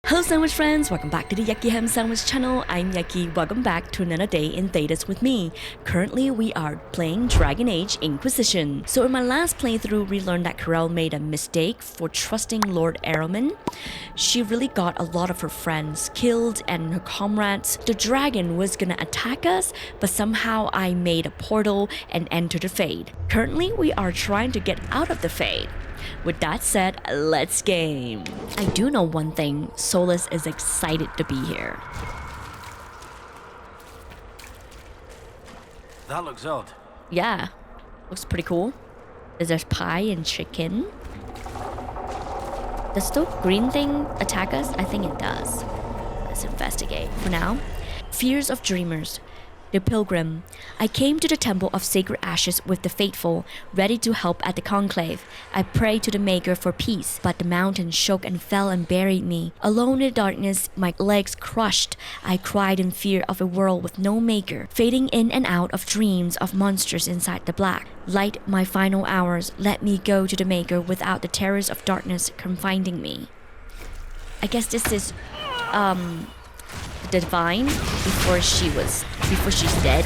Hello sandwich friends, welcome back to the Yucky Ham Sandwich channel. I'm Yucky, welcome back to another day in Thedas with me. Currently we are playing Dragon Age Inquisition. So in my last playthrough we learned that Kirkwall made a mistake for trusting Lord Ehrman. She really got a lot of her friends killed and her comrades. The dragon was gonna attack us, but somehow I made a portal and entered the Fade. Currently we are trying to get out of the Fade. With that said, let's game. I do know one thing, Solas is excited to be here. That looks odd. Yeah, looks pretty cool. Is there pie and chicken? Does the green thing attack us? I think it does. Let's investigate. For now, fears of dreamers. The pilgrim. I came to the temple of sacred ashes with the faithful, ready to help at the conclave. I prayed to the maker for peace, but the mountain shook and fell and buried me. Alone in the darkness, my legs crushed. I cried in fear of a world with no maker, fading in and out of dreams of monsters inside the black. Light my final hours, let me go to the maker without the terrors of darkness confining me. I guess this is, the divine before she's dead.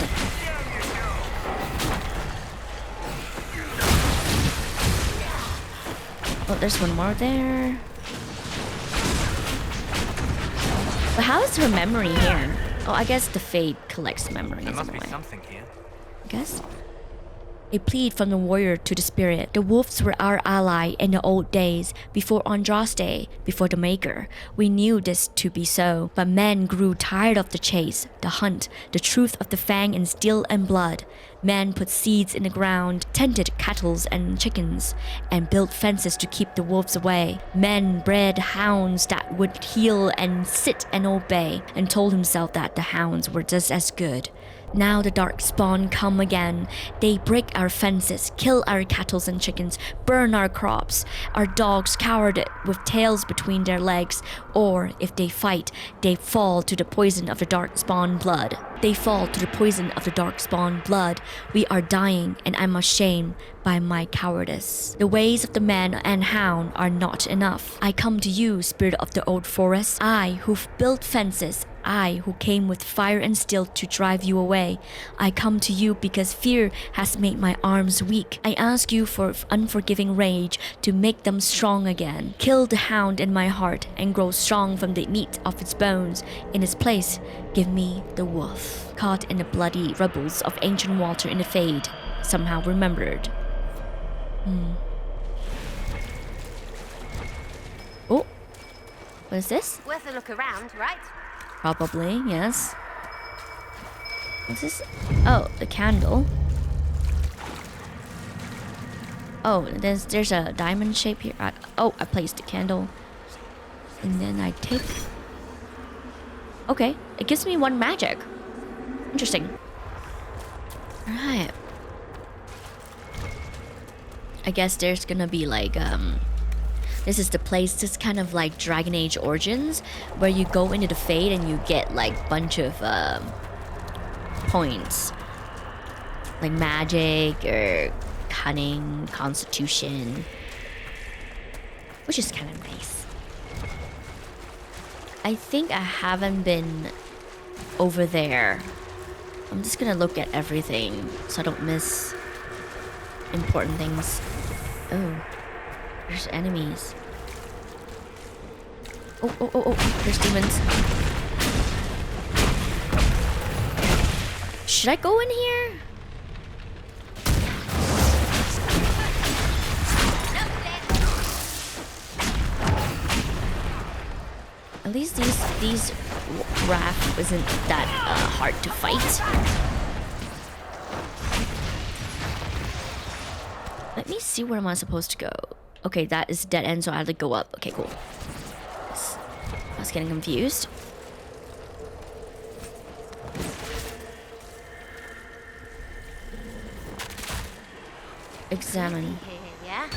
Oh, there's one more there. But how is her memory here? Oh, I guess the Fade collects memories. There must be something here. I guess. A plea from the warrior to the spirit. The wolves were our ally in the old days, before Andraste, before the Maker. We knew this to be so, but men grew tired of the chase, the hunt, the truth of the fang and steel and blood. Men put seeds in the ground, tended cattle and chickens, and built fences to keep the wolves away. Men bred hounds that would heel and sit and obey, and told himself that the hounds were just as good. Now the dark spawn come again. They break our fences, kill our cattle and chickens, burn our crops. Our dogs cowered with tails between their legs, or if they fight, they fall to the poison of the dark spawn blood. They fall to the poison of the dark spawn blood. We are dying, and I'm ashamed by my cowardice. The ways of the man and hound are not enough. I come to you, spirit of the old forest. I who've built fences, I who came with fire and steel to drive you away. I come to you because fear has made my arms weak. I ask you for unforgiving rage to make them strong again. Kill the hound in my heart and grow strong from the meat of its bones. In its place, give me the wolf. Caught in the bloody rubbles of ancient water in the Fade, somehow remembered. Oh, what is this? Worth a look around, right? Probably, yes. What's this? Oh, the candle. Oh, there's a diamond shape here. I placed the candle. And then I take... Okay, it gives me one magic. Interesting. Alright. I guess there's gonna be like, this is the place, this kind of like Dragon Age Origins, where you go into the Fade and you get like bunch of points. Like magic or cunning, constitution. Which is kind of nice. I think I haven't been over there. I'm just gonna look at everything so I don't miss important things. Oh. There's enemies. Oh, there's demons. Should I go in here? At least these Wrath isn't that hard to fight. Let me see where am I supposed to go. Okay, that is dead end, so I have to go up. Okay, cool. I was getting confused. Examine. Yeah.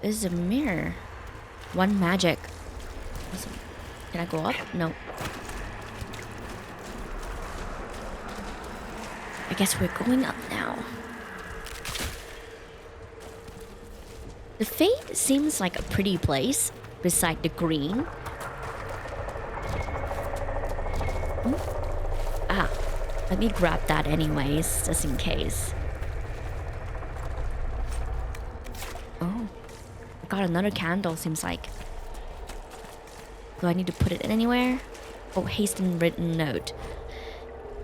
This is a mirror. One magic. Can I go up? No. I guess we're going up now. The Fade seems like a pretty place. beside the green. Ah, let me grab that anyways, just in case. Oh, I got another candle, seems like. Do I need to put it anywhere? Oh, hasten written note.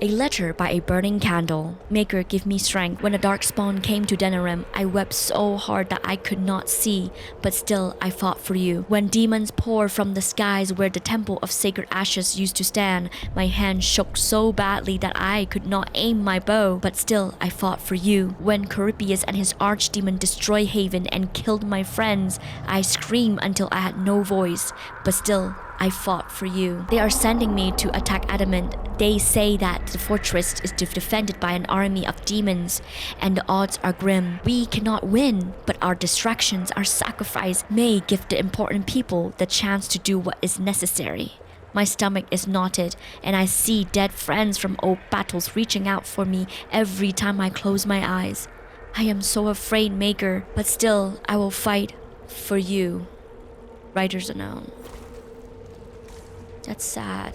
A letter by a burning candle. Maker, give me strength. When the darkspawn came to Denerim, I wept so hard that I could not see, but still I fought for you. When demons poured from the skies where the temple of sacred ashes used to stand, my hand shook so badly that I could not aim my bow, but still I fought for you. When Corypheus and his archdemon destroyed Haven and killed my friends, I screamed until I had no voice, but still I fought for you. They are sending me to attack Adamant. They say that the fortress is defended by an army of demons, and the odds are grim. We cannot win, but our distractions, our sacrifice may give the important people the chance to do what is necessary. My stomach is knotted, and I see dead friends from old battles reaching out for me every time I close my eyes. I am so afraid, Maker, but still I will fight for you. Writers unknown. That's sad.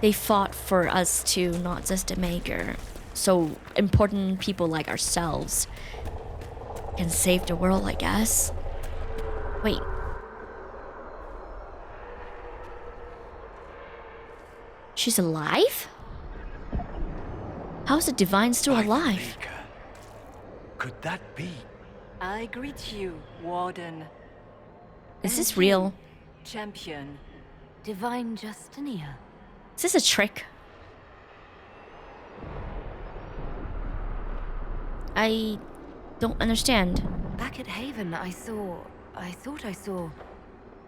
They fought for us too, not just the Maker. So important people like ourselves can save the world, I guess. Wait. She's alive? How's the Divine still alive? Could that be? I greet you, Warden. Is this real? Champion. Divine Justinia. Is this a trick? I don't understand. Back at Haven, I thought I saw...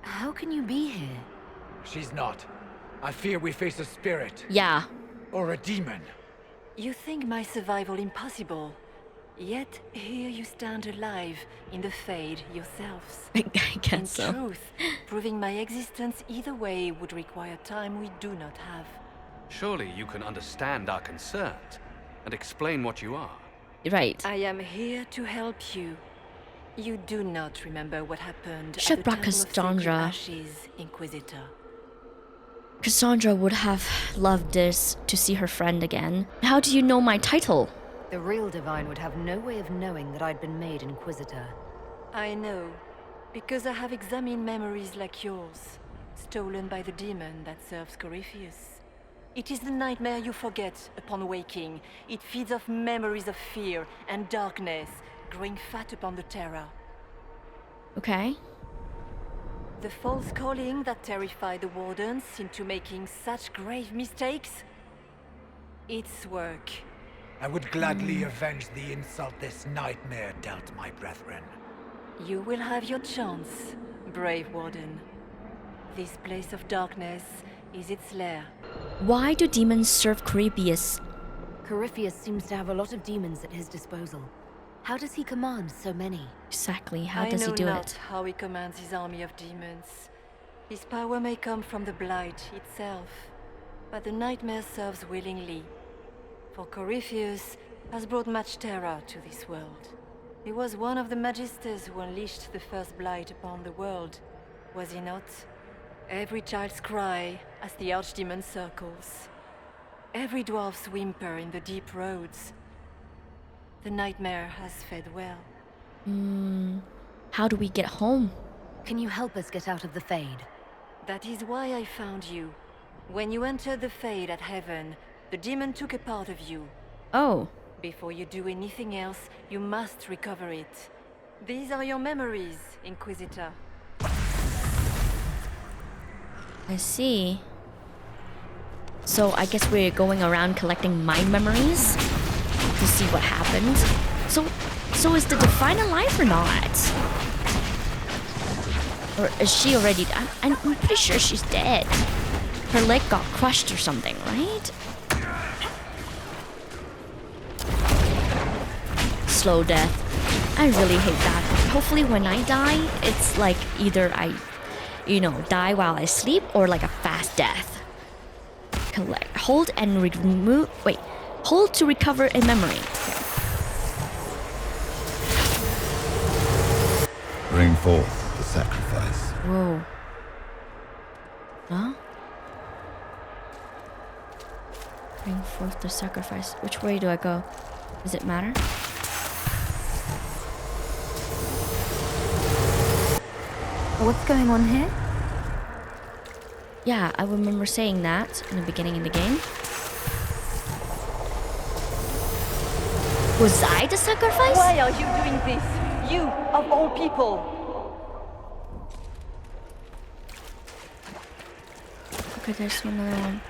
How can you be here? She's not. I fear we face a spirit. Yeah. Or a demon. You think my survival impossible, yet here you stand alive in the Fade yourselves. I guess so. In truth, proving my existence either way would require time we do not have. Surely you can understand our concerns and explain what you are. Right. I am here to help you. You do not remember what happened Should at the brought Temple of Sacred Cassandra. Ashes, Inquisitor. Cassandra would have loved this, to see her friend again. How do you know my title? The real Divine would have no way of knowing that I'd been made Inquisitor. I know, because I have examined memories like yours, stolen by the demon that serves Corypheus. It is the nightmare you forget upon waking. It feeds off memories of fear and darkness, growing fat upon the terror. Okay. The false calling that terrified the Wardens into making such grave mistakes? Its work. I would gladly avenge the insult this nightmare dealt my brethren. You will have your chance, brave Warden. This place of darkness is its lair. Why do demons serve Corypheus? Corypheus seems to have a lot of demons at his disposal. How does he command so many? Exactly, how does he do I know not it? how he commands his army of demons. His power may come from the Blight itself, but the nightmare serves willingly. For Corypheus has brought much terror to this world. He was one of the Magisters who unleashed the first Blight upon the world, was he not? Every child's cry as the archdemon circles. Every dwarf's whimper in the deep roads. The nightmare has fed well. How do we get home? Can you help us get out of the Fade? That is why I found you. When you entered the Fade at Heaven, the demon took a part of you. Oh. Before you do anything else, you must recover it. These are your memories, Inquisitor. I see. So I guess we're going around collecting mind memories to see what happens. So is the Divine alive or not? Or is she already... I'm pretty sure she's dead. Her leg got crushed or something, right? Slow death. I really hate that. Hopefully when I die, it's like either I, die while I sleep or like a fast death. Collect. Hold and remove... Wait. Hold to recover a memory. Bring forth the sacrifice. Whoa. Huh? Bring forth the sacrifice. Which way do I go? Does it matter? What's going on here? Yeah, I remember saying that in the beginning of the game. Was I the sacrifice? Why are you doing this? You, of all people! Okay, there's another one.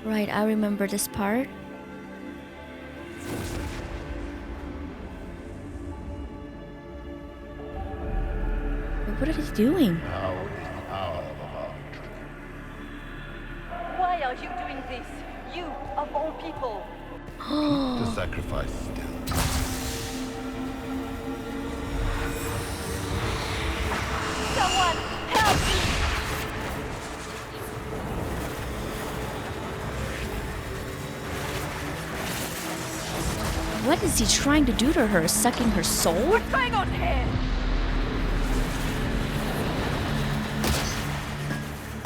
Right, I remember this part. What are they doing? Why are you doing this? You, of all people! The sacrifice still. Someone, help! What is he trying to do to her? Sucking her soul? What's going on here?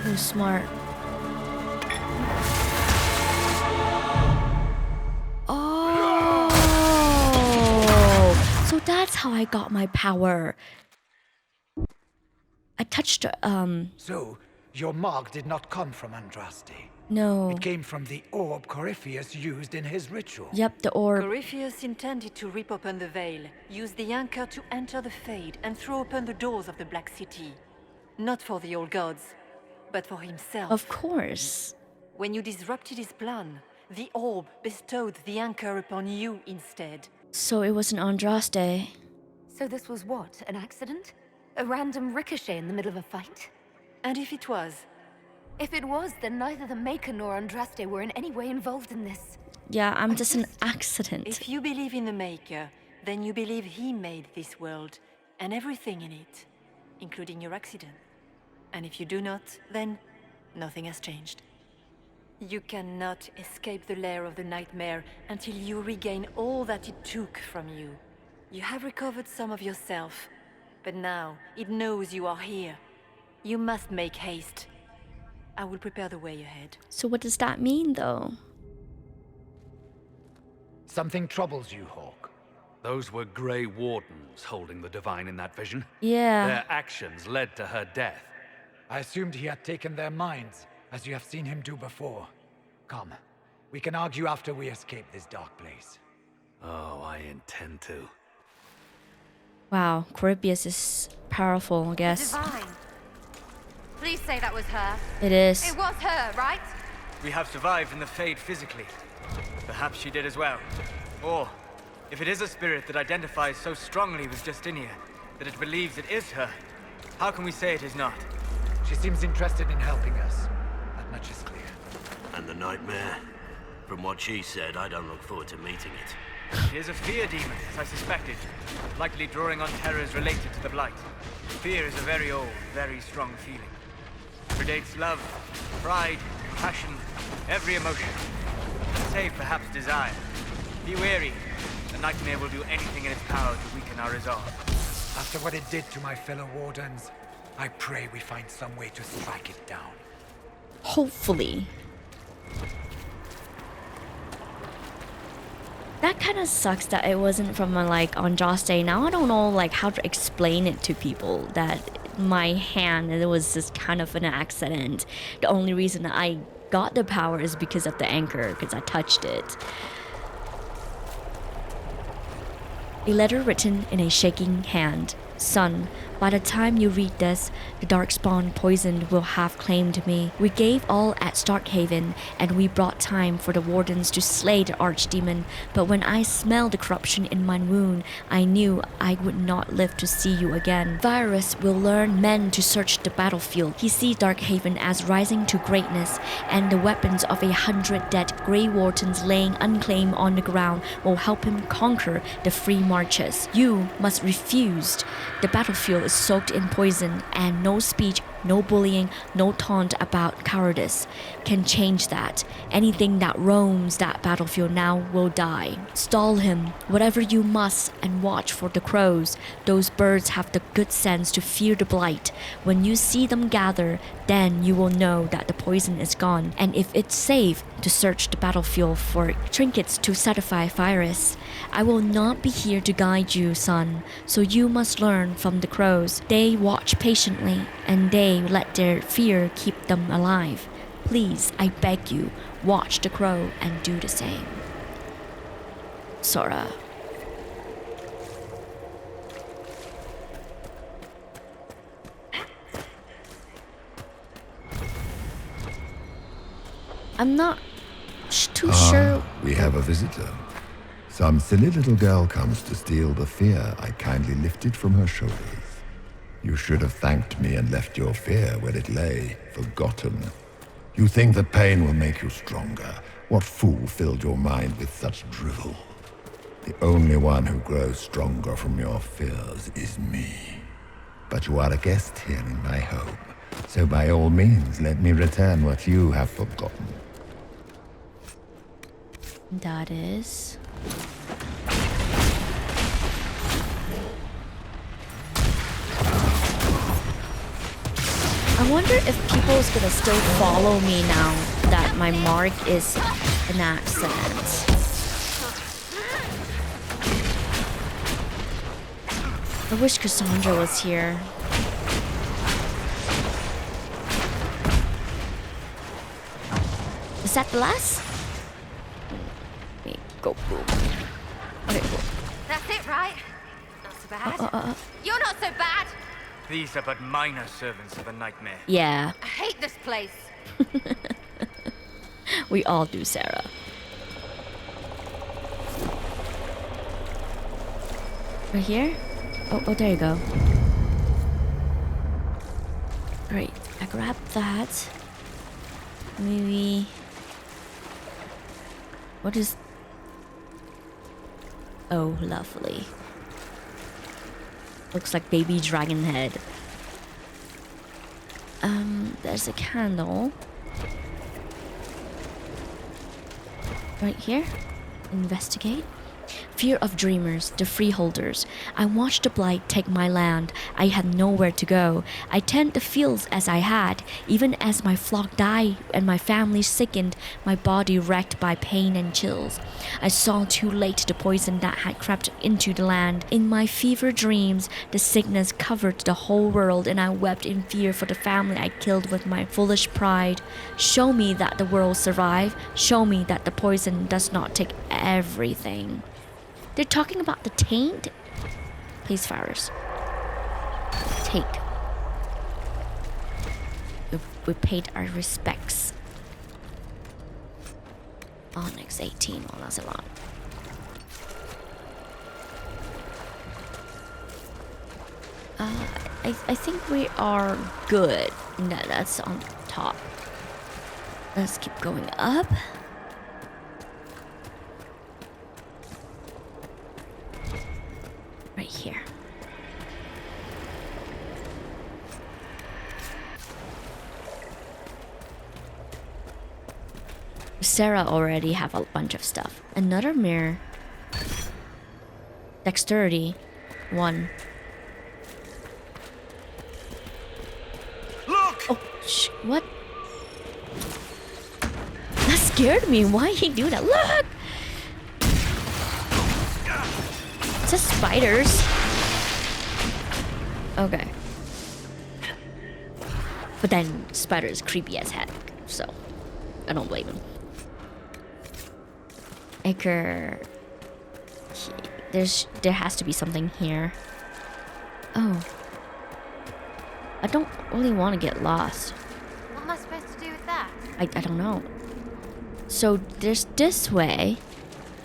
Oh, smart. Oh, so that's how I got my power. I touched, So, your mark did not come from Andraste. no. It came from the orb Corypheus used in his ritual. Yep, the orb. Corypheus intended to rip open the veil, use the anchor to enter the Fade, and throw open the doors of the Black City. Not for the old gods, but for himself. Of course. When you disrupted his plan, the orb bestowed the anchor upon you instead. So it was an Andraste. So this was what, an accident? A random ricochet in the middle of a fight? And if it was, If it was, then neither the Maker nor Andraste were in any way involved in this. Yeah, I'm just an accident. if you believe in the Maker, then you believe he made this world and everything in it, including your accident. And if you do not, then nothing has changed. You cannot escape the lair of the nightmare until you regain all that it took from you. You have recovered some of yourself, but now it knows you are here. You must make haste. I will prepare the way ahead. So what does that mean, though? Something troubles you, Hawke. Those were Grey Wardens holding the Divine in that vision. Yeah. Their actions led to her death. I assumed he had taken their minds, as you have seen him do before. Come, we can argue after we escape this dark place. Oh, I intend to. Wow, Corypheus is powerful, I guess. Divine. Please say that was her. It is. It was her, right? We have survived in the Fade physically. Perhaps she did as well. Or, if it is a spirit that identifies so strongly with Justinia, that it believes it is her, how can we say it is not? She seems interested in helping us. That much is clear. And the nightmare? From what she said, I don't look forward to meeting it. She is a fear demon, as I suspected, likely drawing on terrors related to the Blight. Fear is a very old, very strong feeling. It predates love, pride, passion, every emotion. Save perhaps desire. Be wary. The nightmare will do anything in its power to weaken our resolve. After what it did to my fellow wardens, I pray we find some way to strike it down. Hopefully. That kind of sucks that it wasn't from Andraste. Now I don't know how to explain it to people that my hand, it was just kind of an accident. The only reason I got the power is because of the anchor, because I touched it. A letter written in a shaking hand. Son, by the time you read this, the Darkspawn poisoned will have claimed me. We gave all at Starkhaven, and we brought time for the Wardens to slay the Archdemon, but when I smelled the corruption in my wound, I knew I would not live to see you again. Virus will learn men to search the battlefield. He sees Darkhaven as rising to greatness, and the weapons of 100 dead Grey Wardens laying unclaimed on the ground will help him conquer the free marches. You must refuse. The battlefield is soaked in poison, and no speech, no bullying, no taunt about cowardice can change that. Anything that roams that battlefield now will die. Stall him, whatever you must, and watch for the crows. Those birds have the good sense to fear the blight. When you see them gather, then you will know that the poison is gone, and if it's safe to search the battlefield for trinkets to satisfy virus. I will not be here to guide you, son, so you must learn from the crows. They watch patiently, and they let their fear keep them alive. Please, I beg you, watch the crow and do the same. Sora. I'm not too sure. We have a visitor. Some silly little girl comes to steal the fear I kindly lifted from her shoulders. You should have thanked me and left your fear where it lay, forgotten. You think that pain will make you stronger. What fool filled your mind with such drivel? The only one who grows stronger from your fears is me. But you are a guest here in my home, so by all means let me return what you have forgotten. That is... I wonder if people's gonna still follow me now that my mark is an accident. I wish Cassandra was here. Is that the last? Wait, go boom. Okay, cool. That's it, right? Not so bad. You're not so bad. These are but minor servants of a nightmare. Yeah. I hate this place. We all do, Sarah. Right here? Oh, there you go. Alright, I grabbed that. Maybe... What is... Oh, lovely. Looks like baby dragon head. There's a candle. Right here. Investigate. Fear of dreamers, the freeholders. I watched the blight take my land. I had nowhere to go. I tend the fields as I had, even as my flock died and my family sickened, my body wrecked by pain and chills. I saw too late the poison that had crept into the land. In my fever dreams, the sickness covered the whole world, and I wept in fear for the family I killed with my foolish pride. Show me that the world survive. Show me that the poison does not take everything. They're talking about the taint? Please, Faris. Taint. We paid our respects. Onyx 18. Oh, that's a lot. I think we are good. No, that's on top. Let's keep going up. Right here. Sarah already have a bunch of stuff. Another mirror. Dexterity. 1. Look! Oh, what? That scared me. Why he do that? Look! It's just spiders. Okay. But then spider is creepy as heck, so I don't blame him. Acre. There has to be something here. Oh. I don't really want to get lost. What am I supposed to do with that? I don't know. So there's this way,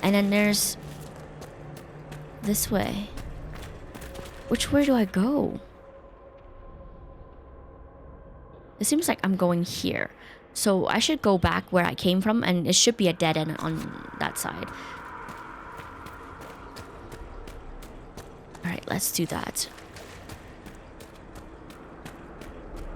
and then there's this way. Which way do I go? It seems like I'm going here. So I should go back where I came from, and it should be a dead end on that side. Alright, let's do that.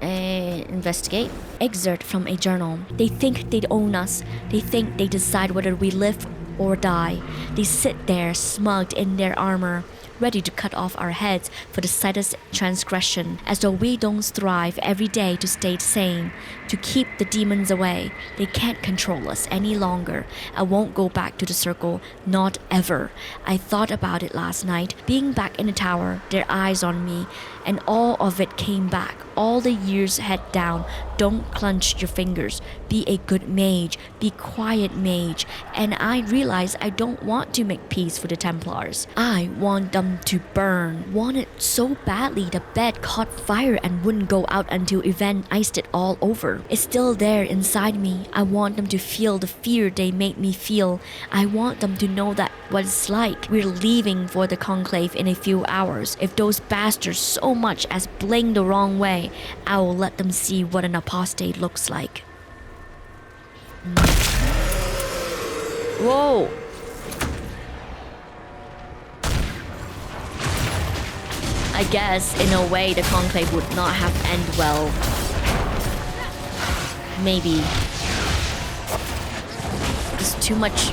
Investigate. Excerpt from a journal. They think they own us. They think they decide whether we live or die. They sit there smugged in their armor, ready to cut off our heads for the slightest transgression, as though we don't strive every day to stay sane, to keep the demons away. They can't control us any longer. I won't go back to the circle, not ever. I thought about it last night, being back in the tower, their eyes on me, and all of it came back. All the years head down. Don't clench your fingers. Be a good mage. Be quiet mage. And I realize I don't want to make peace with the Templars. I want them to burn. Want it so badly the bed caught fire and wouldn't go out until Event iced it all over. It's still there inside me. I want them to feel the fear they made me feel. I want them to know that what it's like. We're leaving for the conclave in a few hours. If those bastards so much as blink the wrong way, I will let them see what an apostate looks like. Whoa! I guess, in a way, the conclave would not have ended well. Maybe. There's too much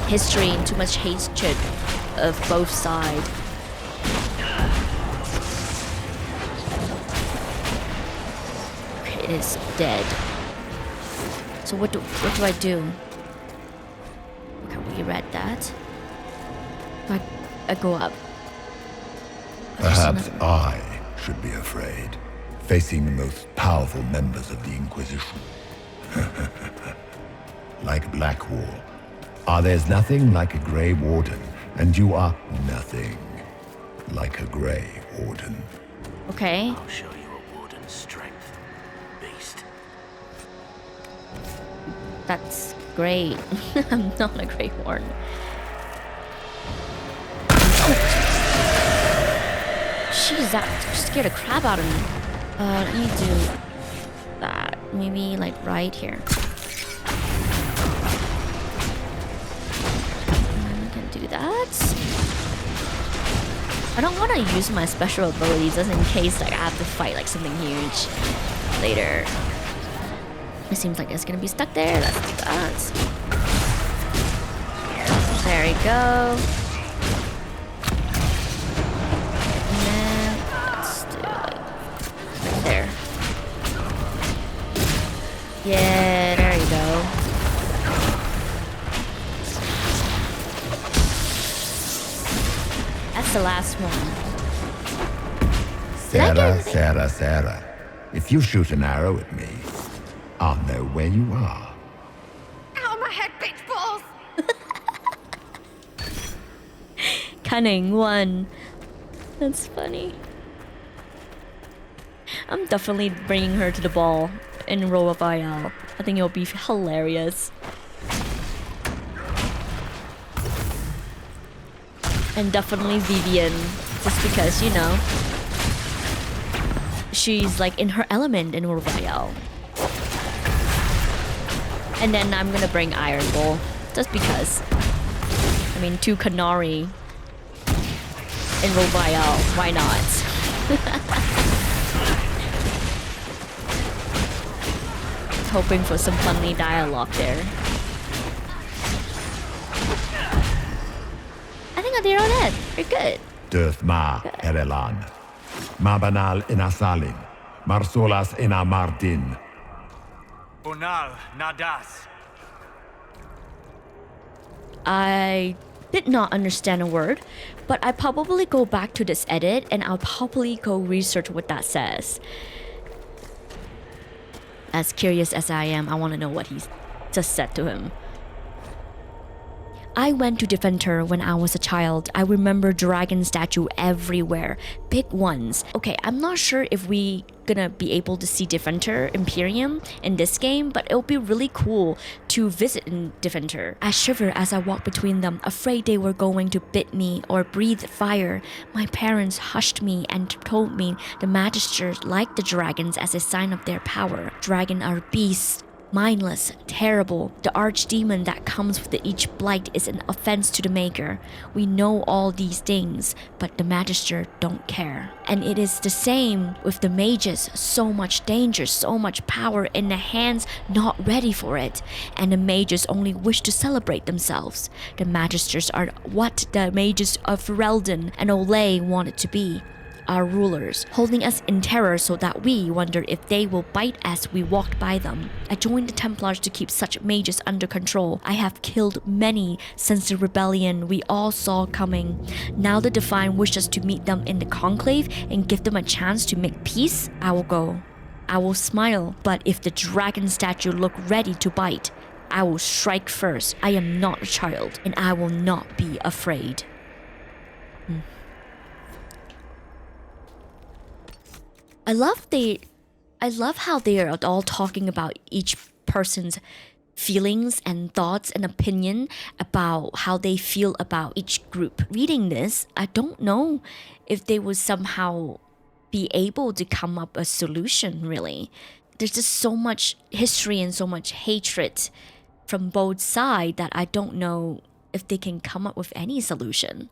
history and too much hatred of both sides. Okay, it is dead. So what do I do? Okay, we read that. I go up. Perhaps I should be afraid, facing the most powerful members of the Inquisition. Like Blackwall. There's nothing like a Grey Warden, and you are nothing like a Grey Warden. Okay. I'll show you a warden's strength, beast. That's great. I'm not a Grey Warden. Jeez, that scared the crap out of me. Let me do that. Maybe like right here. I can do that. I don't want to use my special abilities just in case like I have to fight like something huge later. It seems like it's gonna be stuck there. Let's do that. There we go. There. Yeah, there you go. That's the last one. Sarah. If you shoot an arrow at me, I'll know where you are. Ow, my head, bitch balls! Cunning one. That's funny. I'm definitely bringing her to the ball in Royale. I think it'll be hilarious. And definitely Vivian, just because, you know, she's like in her element in Royale. And then I'm gonna bring Iron Bull, just because. I mean, 2 Canary in Royale, why not? Hoping for some funny dialogue there. I think they're all dead. We're good. Döth ma erelan. Mabanal inasalin. Marsolas ina Martin. Bonal nadas. I did not understand a word, but I probably go back to this edit and I'll probably go research what that says. As curious as I am, I want to know what he just said to him. I went to Defender when I was a child. I remember dragon statue everywhere. Big ones. Okay, I'm not sure if we gonna be able to see Defender Imperium in this game, but it'll be really cool to visit in Defender. I shiver as I walk between them, afraid they were going to bit me or breathe fire. My parents hushed me and told me the magisters liked the dragons as a sign of their power. Dragons are beasts Mindless, terrible, the archdemon that comes with each blight is an offense to the Maker. We know all these things, but the Magister don't care. And it is the same with the mages. So much danger, so much power in the hands not ready for it. And the mages only wish to celebrate themselves. The Magisters are what the mages of Ferelden and Olay wanted to be. Our rulers, holding us in terror so that we wonder if they will bite as we walked by them. I joined the Templars to keep such mages under control. I have killed many since the rebellion we all saw coming. Now the Divine wish us to meet them in the conclave and give them a chance to make peace. I will go. I will smile, but if the dragon statue look ready to bite, I will strike first. I am not a child, and I will not be afraid. I love how they are all talking about each person's feelings and thoughts and opinion about how they feel about each group. Reading this, I don't know if they would somehow be able to come up a solution, really. There's just so much history and so much hatred from both sides that I don't know if they can come up with any solution.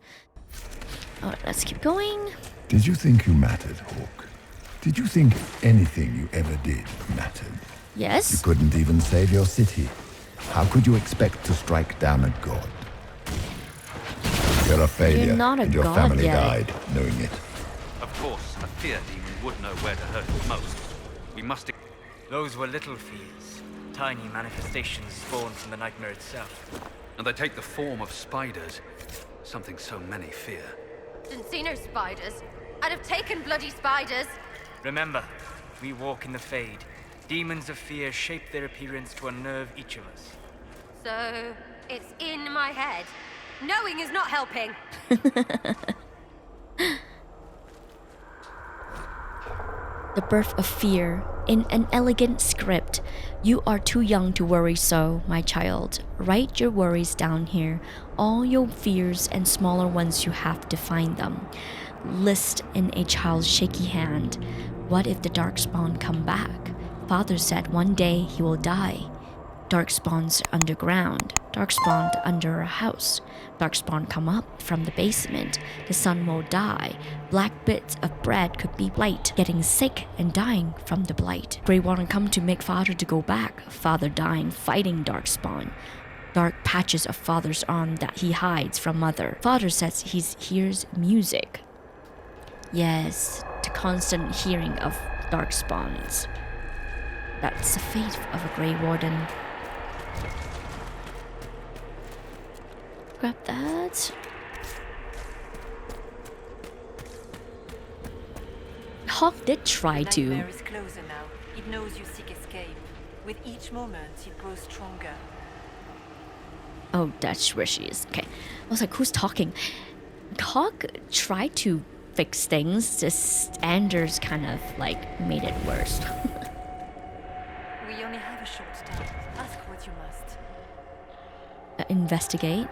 Alright, let's keep going. Did you think you mattered, Hawke? Did you think anything you ever did mattered? Yes? You couldn't even save your city. How could you expect to strike down a god? You're a failure, You're not a and your god family yet. died knowing it. Of course, a fear demon would know where to hurt it most. We must... Those were little fears. Tiny manifestations spawned from the nightmare itself. And they take the form of spiders. Something so many fear. Didn't see no spiders. I'd have taken bloody spiders. Remember, we walk in the Fade. Demons of fear shape their appearance to unnerve each of us. So, it's in my head. Knowing is not helping. The birth of fear in an elegant script. You are too young to worry so, my child. Write your worries down here. All your fears and smaller ones, you have to find them. List in a child's shaky hand. What if the Darkspawn come back? Father said one day he will die. Darkspawn's underground. Darkspawn under a house. Darkspawn come up from the basement. The sun will die. Black bits of bread could be blight, getting sick and dying from the blight. Grey Warden come to make father to go back. Father dying, fighting Darkspawn. Dark patches of father's arm that he hides from mother. Father says he hears music. Yes, the constant hearing of Darkspawns. That's the fate of a Grey Warden. Grab that. Hawke did try The to. nightmare is closer now. It knows you seek escape. With each moment, it grows stronger. Oh, that's where she is. Okay. I was like, who's talking? Hawke tried to fix things, just Anders kind of like made it worse. We only have a short time. Ask what you must. Investigate.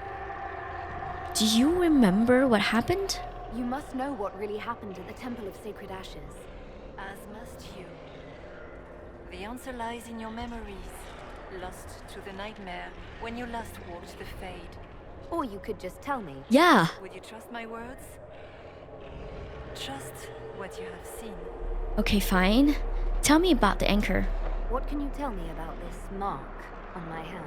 Do you remember what happened? You must know what really happened at the Temple of Sacred Ashes. As must you. The answer lies in your memories. Lost to the nightmare when you last walked the Fade. Or you could just tell me. Yeah. Would you trust my words? Trust what you have seen. Okay, fine. Tell me about the anchor. What can you tell me about this mark on my hand?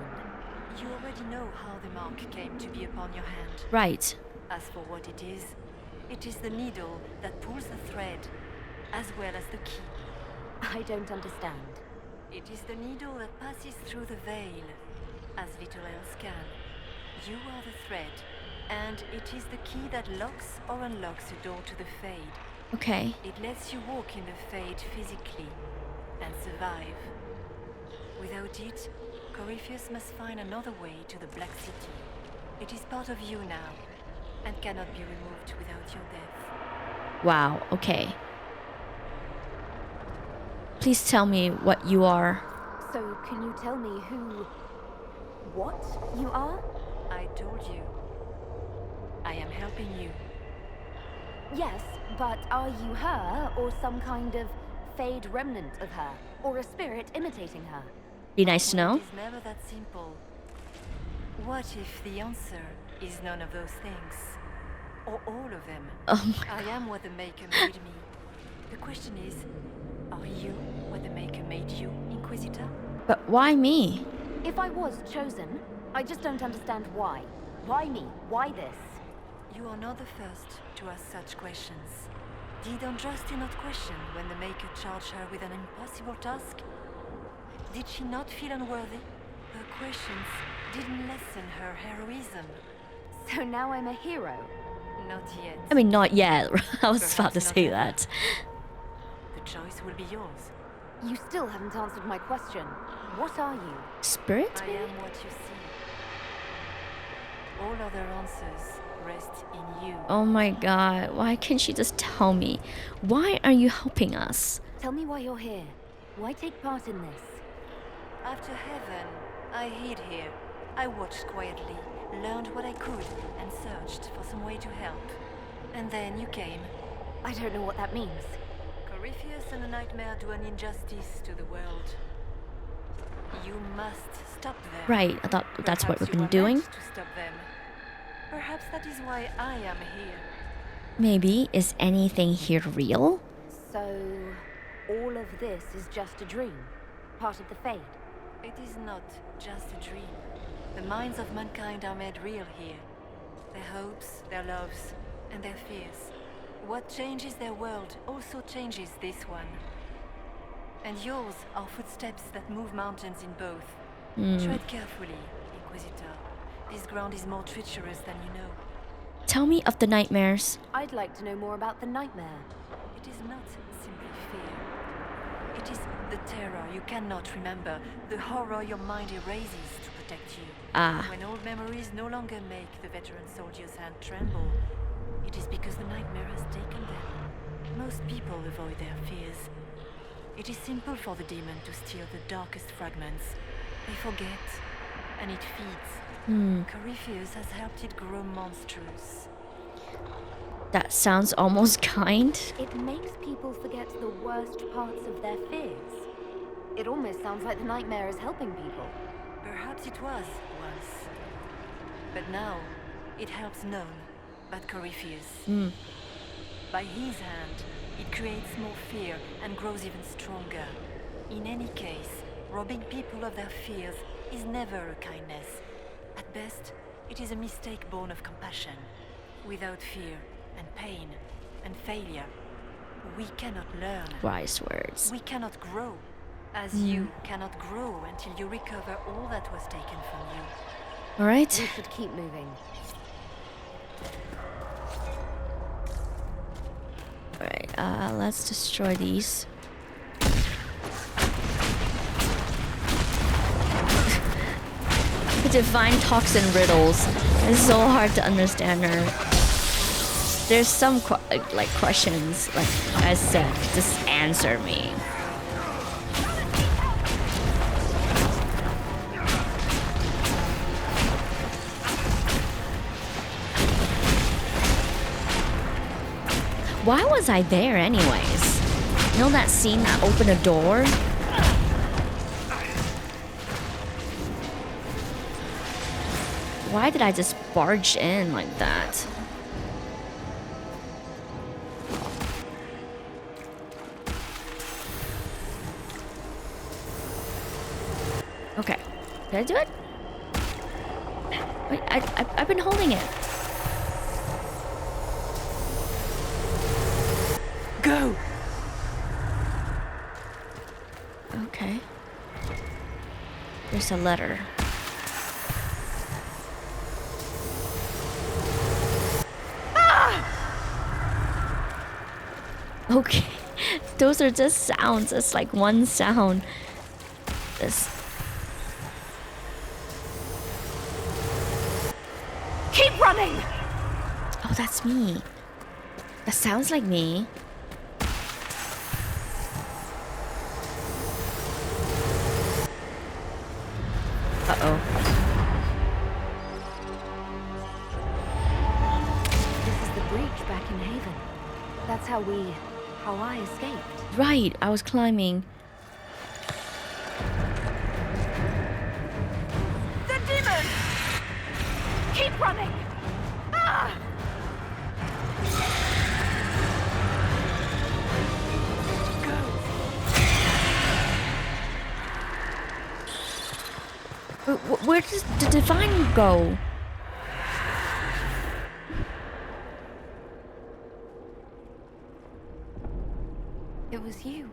You already know how the mark came to be upon your hand. Right. As for what it is the needle that pulls the thread, as well as the key. I don't understand. It is the needle that passes through the veil, as little else can. You are the thread, and it is the key that locks or unlocks a door to the Fade. Okay. It lets you walk in the Fade physically, and survive. Without it, Corypheus must find another way to the Black City. It is part of you now, and cannot be removed without your death. Wow, okay. Please tell me what you are. So, can you tell me what you are? I told you. I am helping you. Yes, but are you her, or some kind of Fade remnant of her? Or a spirit imitating her? Be nice to know. It is never that simple. What if the answer is none of those things? Or all of them? Oh my I am what the Maker made me. The question is, are you what the Maker made you, Inquisitor? But why me? If I was chosen, I just don't understand why. Why me? Why this? You are not the first to ask such questions. Did Andraste not question when the Maker charged her with an impossible task? Did she not feel unworthy? Her questions didn't lessen her heroism. So now I'm a hero. Not yet. I mean, not yet. I was about to say that. The choice will be yours. You still haven't answered my question. What are you? Spirit? I am what you see. All other answers rest in you. Oh my god, why can't she just tell me? Why are you helping us? Tell me why you're here. Why take part in this? After heaven, I hid here. I watched quietly, learned what I could, and searched for some way to help. And then you came. I don't know what that means. Corypheus and the Nightmare do an injustice to the world. You must stop them. Right, I thought that's what Perhaps we've you been are doing. meant to stop them. Perhaps that is why I am here. Maybe. Is anything here real? So, all of this is just a dream? Part of the Fade? It is not just a dream. The minds of mankind are made real here. Their hopes, their loves, and their fears. What changes their world also changes this one. And yours are footsteps that move mountains in both. Tread carefully, Inquisitor. This ground is more treacherous than you know. Tell me of the nightmares. I'd like to know more about the Nightmare. It is not simply fear. It is the terror you cannot remember, the horror your mind erases to protect you. When old memories no longer make the veteran soldier's hand tremble, it is because the Nightmare has taken them. Most people avoid their fears. It is simple for the demon to steal the darkest fragments. They forget, and it feeds. Corypheus has helped it grow monstrous. That sounds almost kind. It makes people forget the worst parts of their fears. It almost sounds like the Nightmare is helping people. Perhaps it was once. But now, it helps none but Corypheus. By his hand, it creates more fear and grows even stronger. In any case, robbing people of their fears is never a kindness. At best, it is a mistake born of compassion. Without fear and pain and failure, we cannot learn. Wise words. We cannot grow, as you cannot grow until you recover all that was taken from you. Alright. We should keep moving. Alright, let's destroy these. The divine talks in riddles. It's so hard to understand her. There's some questions, like I said, just answer me. Why was I there anyways? You know that scene that opened a door? Why did I just barge in like that? Okay. Did I do it? Wait, I've been holding it. Go! Okay. There's a letter. Okay, those are just sounds. It's like one sound. This. Keep running! Oh, that's me. That sounds like me. Uh-oh. This is the breach back in Haven. That's how I escaped. Right, I was climbing. Keep running! Ah! Where does the divine go? It was you.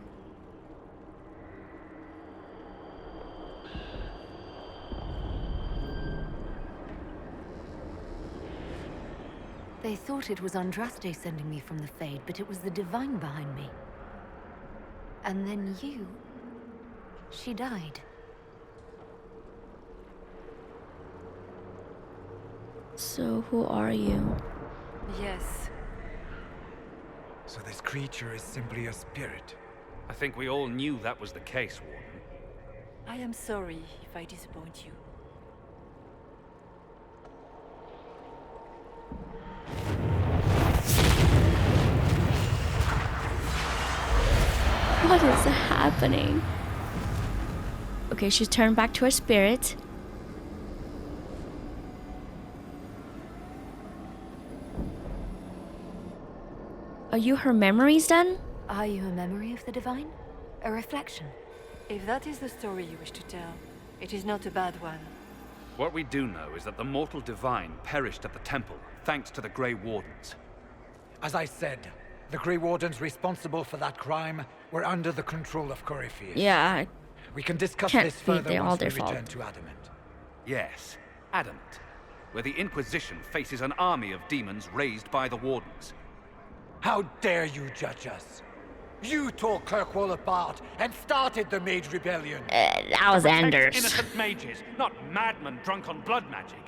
They thought it was Andraste sending me from the Fade, but it was the Divine behind me. And then you... She died. So who are you? Yes. So this creature is simply a spirit. I think we all knew that was the case, Warden. I am sorry if I disappoint you. What is happening? Okay, she's turned back to her spirit. Are you her memories then? Are you a memory of the Divine? A reflection? If that is the story you wish to tell, it is not a bad one. What we do know is that the mortal divine perished at the temple, thanks to the Grey Wardens. As I said, the Grey Wardens responsible for that crime were under the control of Corypheus. Yeah. We can discuss Can't this be further they're all once we their fault. return to Adamant. Yes, Adamant, where the Inquisition faces an army of demons raised by the Wardens. How dare you judge us? You tore Kirkwall apart and started the Mage Rebellion. That was Anders. Innocent mages, not madmen drunk on blood magic.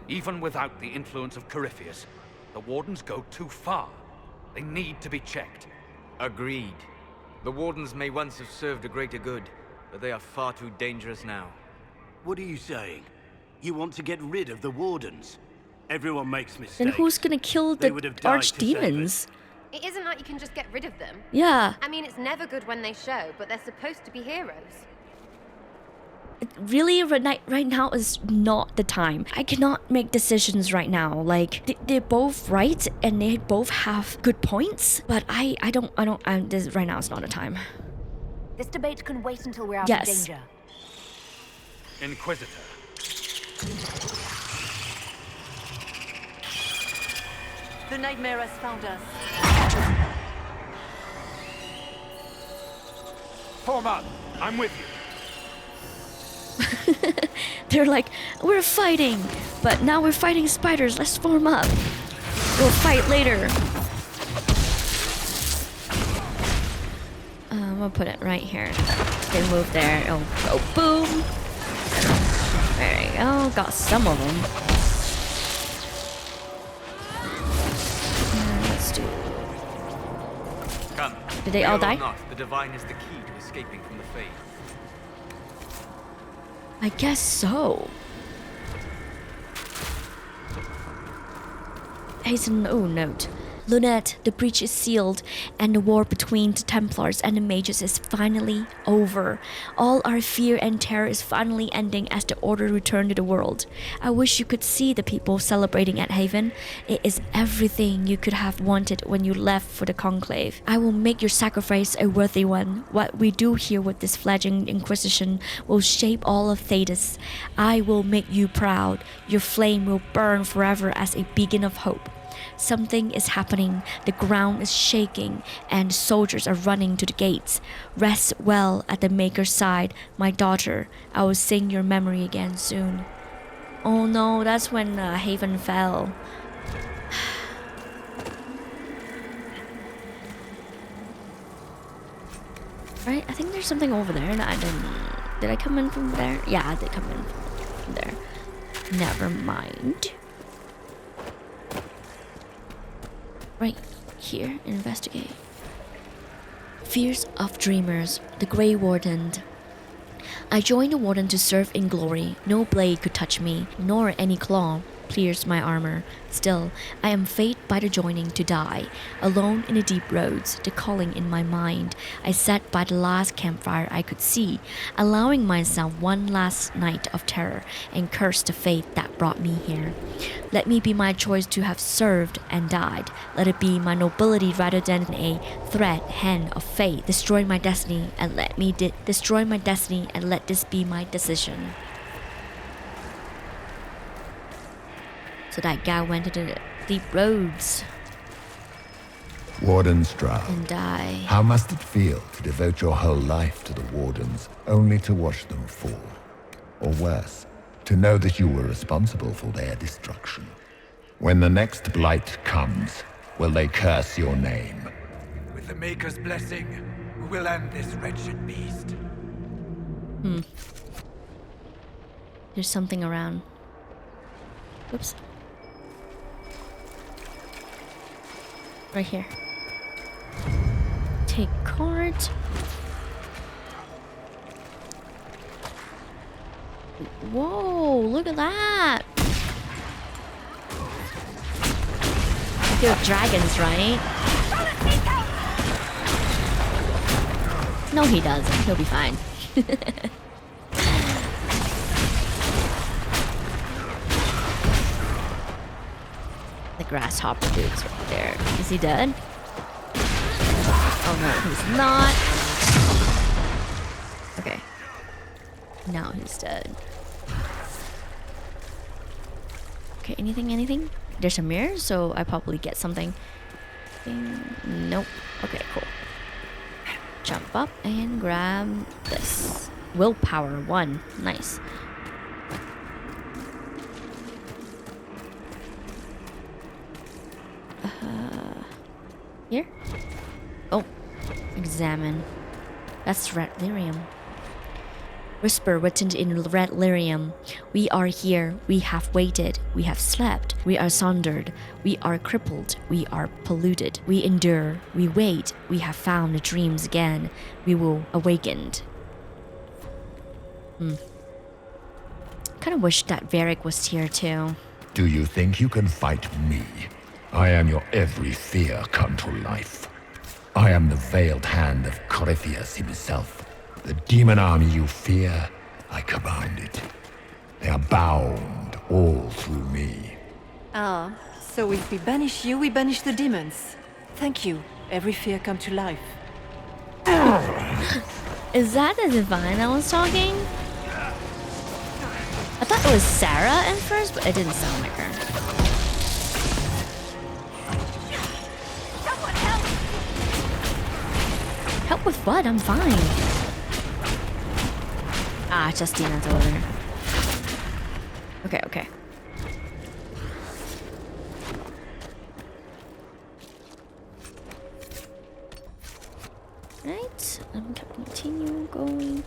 Even without the influence of Corypheus, the Wardens go too far. They need to be checked. Agreed. The Wardens may once have served a greater good, but they are far too dangerous now. What are you saying? You want to get rid of the Wardens? Everyone makes mistakes. Then who's gonna kill They the would have died to save archdemons? It isn't like you can just get rid of them. Yeah. I mean, it's never good when they show, but they're supposed to be heroes. Really, right now is not the time. I cannot make decisions right now. Like, they're both right and they both have good points, but this right now is not the time. This debate can wait until we're out Yes. of danger. Inquisitor. The nightmare has found us. Form up. I'm with you. They're like, we're fighting, but now we're fighting spiders. Let's form up. We'll fight later. I'm gonna put it right here. They move there. Oh, boom. There you go. Got some of them. Let's do. Come. Did they all Real or die? not, the Divine is the key to escaping from the Fade. I guess so. Hasten, oh, note. Lunette, the breach is sealed, and the war between the Templars and the Mages is finally over. All our fear and terror is finally ending as the Order return to the world. I wish you could see the people celebrating at Haven. It is everything you could have wanted when you left for the Conclave. I will make your sacrifice a worthy one. What we do here with this fledgling Inquisition will shape all of Thedas. I will make you proud. Your flame will burn forever as a beacon of hope. Something is happening, the ground is shaking, and soldiers are running to the gates. Rest well at the Maker's side, my daughter. I will sing your memory again soon. Oh no, that's when Haven fell. Right, I think there's something over there that I didn't... Did I come in from there? Yeah, I did come in from there. Never mind. Right here, investigate. Fears of Dreamers, the Grey Warden. I joined the Warden to serve in glory. No blade could touch me, nor any claw. pierced my armor. Still, I am fate by the joining to die. Alone in the deep roads, the calling in my mind, I sat by the last campfire I could see, allowing myself one last night of terror, and cursed the fate that brought me here. Let me be my choice to have served and died. Let it be my nobility rather than a threat hand of fate. Destroy my destiny and let me destroy my destiny and let this be my decision. So that guy went to the deep roads Warden Stroud, and died. how must it feel to devote your whole life to the Wardens, only to watch them fall? Or worse, to know that you were responsible for their destruction. When the next blight comes, will they curse your name? With the Maker's blessing, we will end this wretched beast. There's something around. Oops. Right here. Take card. Whoa, look at that. They're dragons, right? No, he doesn't. He'll be fine. The grasshopper dude's right there. Is he dead? Oh no, he's not. Okay. Now he's dead. Okay, anything? There's a mirror, so I probably get something. Nope. Okay, cool. Jump up and grab this. Willpower 1. Nice. Here? Oh, examine. That's red lyrium. Whisper written in red lyrium. We are here, we have waited, we have slept, we are sundered, we are crippled, we are polluted, we endure, we wait, we have found the dreams again, we will awakened. Kinda wish that Verric was here too. Do you think you can fight me? I am your every fear come to life. I am the veiled hand of Corypheus himself. The demon army you fear, I command it. They are bound all through me. Ah, so if we banish you, we banish the demons. Thank you. Every fear come to life. Is that the divine I was talking? I thought it was Sarah at first, but it didn't sound like her. Someone help! Help with what? I'm fine. Ah, Justina's over there. Okay. Right, I'm gonna continue going.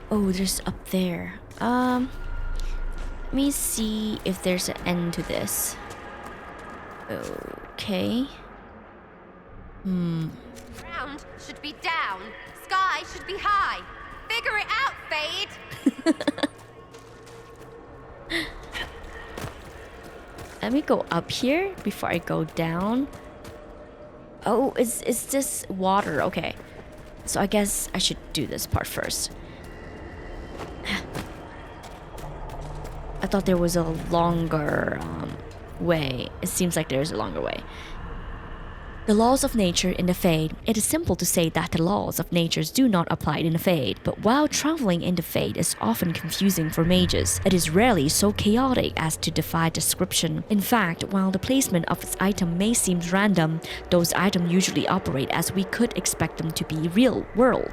Oh, there's up there. Let me see if there's an end to this. Okay. Ground should be down. Sky should be high. Figure it out, Fade! Let me go up here before I go down. Oh, is this water? Okay. So I guess I should do this part first. I thought there was a longer way. It seems like there's a longer way. The laws of nature in the Fade. It is simple to say that the laws of nature do not apply in the Fade, but while traveling in the Fade is often confusing for mages, it is rarely so chaotic as to defy description. In fact, while the placement of its item may seem random, those items usually operate as we could expect them to be real world.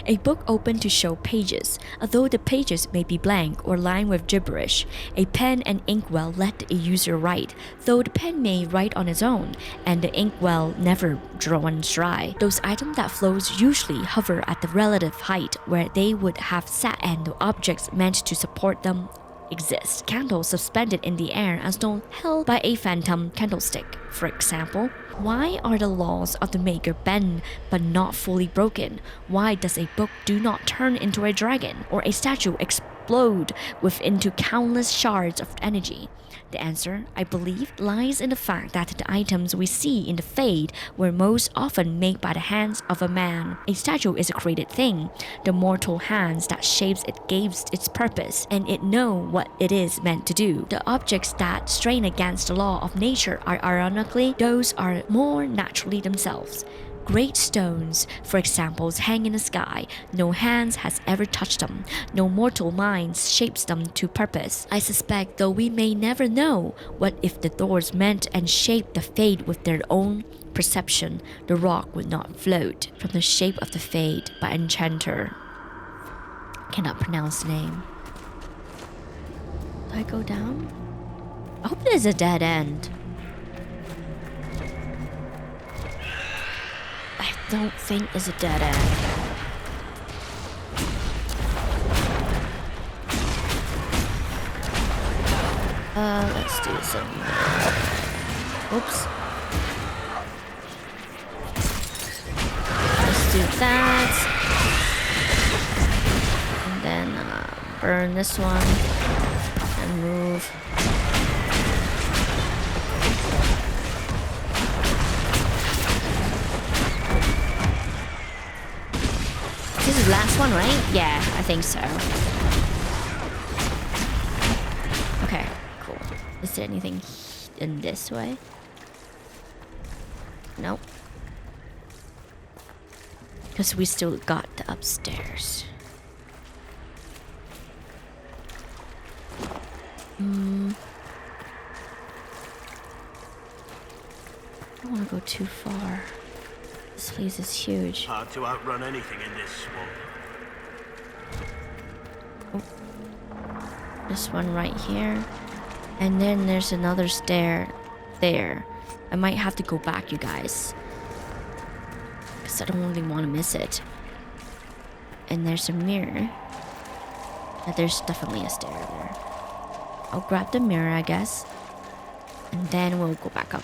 A book open to show pages, although the pages may be blank or lined with gibberish. A pen and inkwell let a user write, though the pen may write on its own, and the inkwell never drawn dry. Those items that flows usually hover at the relative height where they would have sat, and the objects meant to support them exist. Candles suspended in the air as though held by a phantom candlestick, for example. Why are the laws of the Maker bent but not fully broken? Why does a book do not turn into a dragon, or a statue explode into countless shards of energy? The answer, I believe, lies in the fact that the items we see in the Fade were most often made by the hands of a man. A statue is a created thing. The mortal hands that shapes it gives its purpose, and it knows what it is meant to do. The objects that strain against the law of nature are ironically those are more naturally themselves. Great stones, for example, hang in the sky. No hands has ever touched them. No mortal mind shapes them to purpose. I suspect, though we may never know, what if the Thors meant and shaped the Fade with their own perception, the rock would not float from the shape of the Fade by enchanter. Cannot pronounce the name. Do I go down? I hope there's a dead end. I don't think it's a dead end. Let's do some. Oops. Let's do that. And then burn this one and move. This is the last one, right? Yeah, I think so. Okay, cool. Is there anything in this way? Nope. Because we still got the upstairs. I don't want to go too far. This place is huge. Hard to outrun anything in this swamp. Oh. This one right here. And then there's another stair there. I might have to go back, you guys. Because I don't really want to miss it. And there's a mirror. And there's definitely a stair there. I'll grab the mirror, I guess. And then we'll go back up.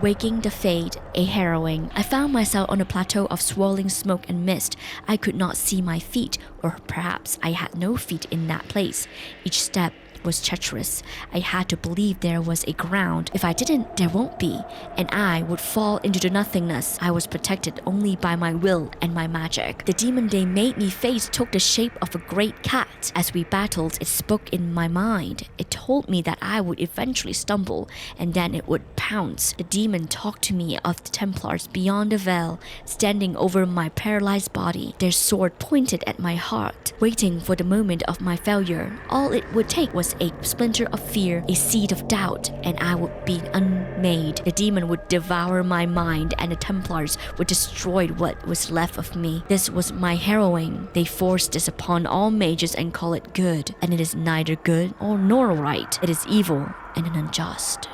Waking the Fade, a harrowing. I found myself on a plateau of swirling smoke and mist. I could not see my feet, or perhaps I had no feet in that place. Each step was treacherous. I had to believe there was a ground. If I didn't, there won't be, and I would fall into the nothingness. I was protected only by my will and my magic. The demon they made me face took the shape of a great cat. As we battled, it spoke in my mind. It told me that I would eventually stumble, and then it would pounce. The demon talked to me of the Templars beyond the veil, standing over my paralyzed body, their sword pointed at my heart, waiting for the moment of my failure. All it would take was a splinter of fear, a seed of doubt, and I would be unmade. The demon would devour my mind, and the Templars would destroy what was left of me. This was my harrowing. They forced this upon all mages and call it good, and it is neither good or nor right. It is evil and an unjust.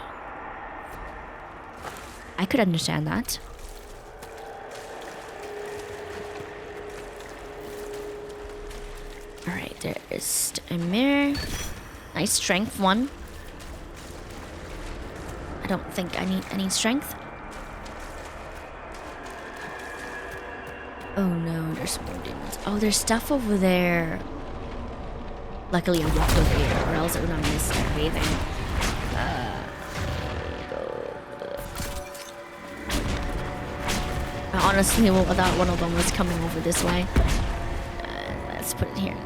I could understand that. Alright, there is a mirror. Nice strength one. I don't think I need any strength. Oh no, there's more demons. Oh, there's stuff over there. Luckily I walked over here, or else I would not miss everything. I honestly thought one of them was coming over this way. Let's put it here.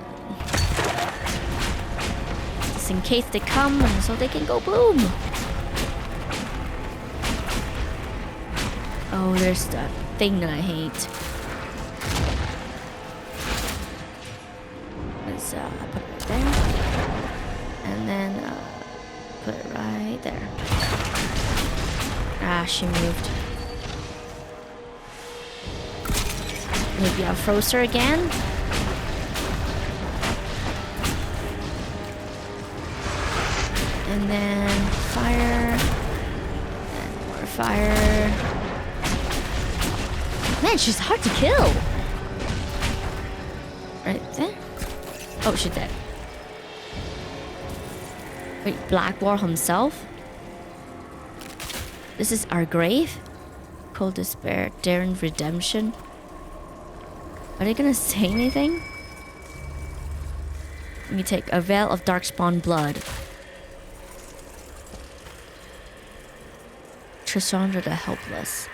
Just in case they come, and so they can go boom. Oh, there's that thing that I hate. Let's put it there. And then put it right there. Ah, she moved. Maybe I'll froze her again. And then fire. And more fire. Man, she's hard to kill. Right there. Oh, she's dead. Wait, Blackwall himself? This is our grave? Cold Despair, Daring Redemption. Are they gonna say anything? Let me take a veil of darkspawn blood. Tristandra the helpless.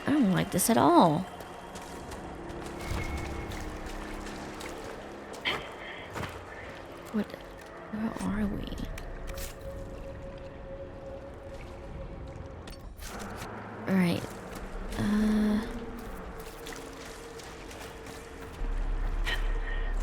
I don't like this at all. What? Where are we? Alright.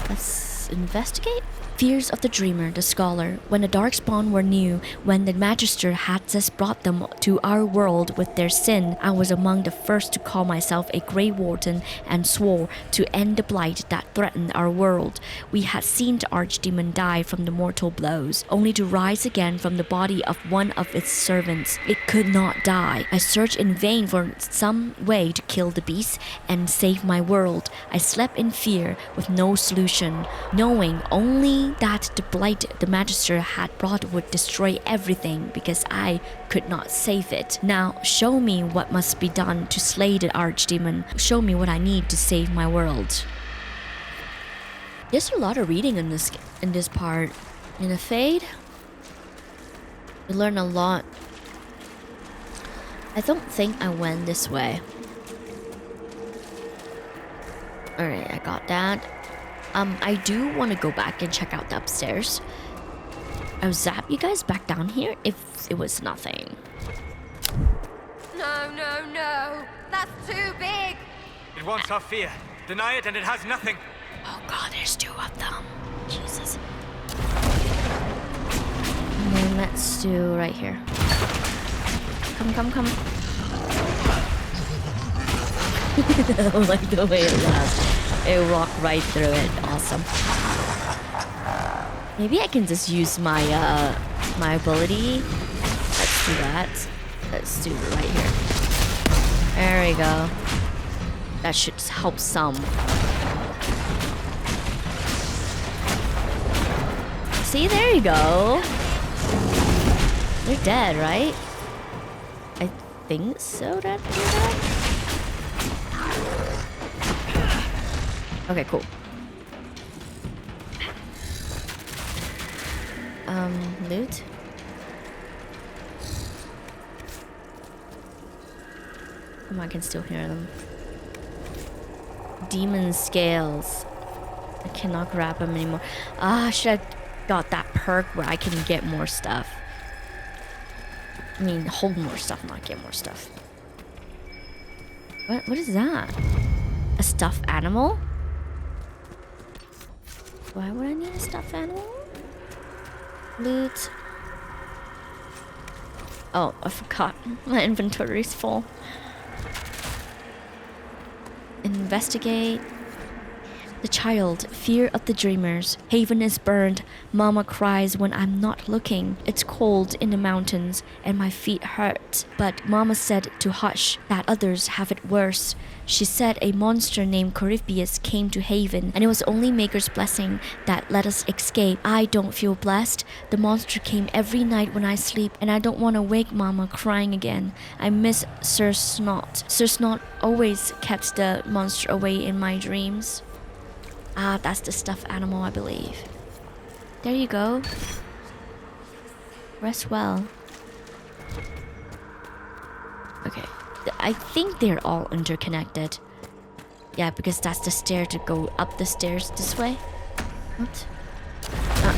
Let's investigate? Fears of the Dreamer, the Scholar. When the Darkspawn were new, when the Magister had just brought them to our world with their sin, I was among the first to call myself a Grey Warden and swore to end the blight that threatened our world. We had seen the Archdemon die from the mortal blows, only to rise again from the body of one of its servants. It could not die. I searched in vain for some way to kill the beast and save my world. I slept in fear with no solution, knowing only that the blight the Magister had brought would destroy everything because I could not save it. Now show me what must be done to slay the Archdemon. Show me what I need to save my world. There's a lot of reading in this part. In the Fade, we learn a lot. I don't think I went this way. Alright, I got that. I do want to go back and check out the upstairs. I'll zap you guys back down here if it was nothing. No, no, no. That's too big. It wants our fear. Deny it and it has nothing. Oh god, there's two of them. Jesus. And then let's do right here. Come. I don't like the way it lands. It walked right through it. Awesome. Maybe I can just use my my ability. Let's do that. Let's do it right here. There we go. That should help some. See, there you go. They're dead, right? I think so. That you're dead. Okay, cool. Loot. I can still hear them. Demon scales. I cannot grab them anymore. I should have got that perk where I can get more stuff. I mean, hold more stuff, not get more stuff. What is that? A stuffed animal? Why would I need a stuffed animal? Loot. Oh, I forgot. My inventory is full. Investigate. The child, fear of the dreamers. Haven is burned. Mama cries when I'm not looking. It's cold in the mountains and my feet hurt. But Mama said to hush, that others have it worse. She said a monster named Corypheus came to Haven, and it was only Maker's blessing that let us escape. I don't feel blessed. The monster came every night when I sleep, and I don't want to wake Mama crying again. I miss Sir Snot. Sir Snot always kept the monster away in my dreams. Ah, that's the stuffed animal, I believe. There you go. Rest well. Okay. I think they're all interconnected. Yeah, because that's the stair to go up the stairs this way. What? Ah.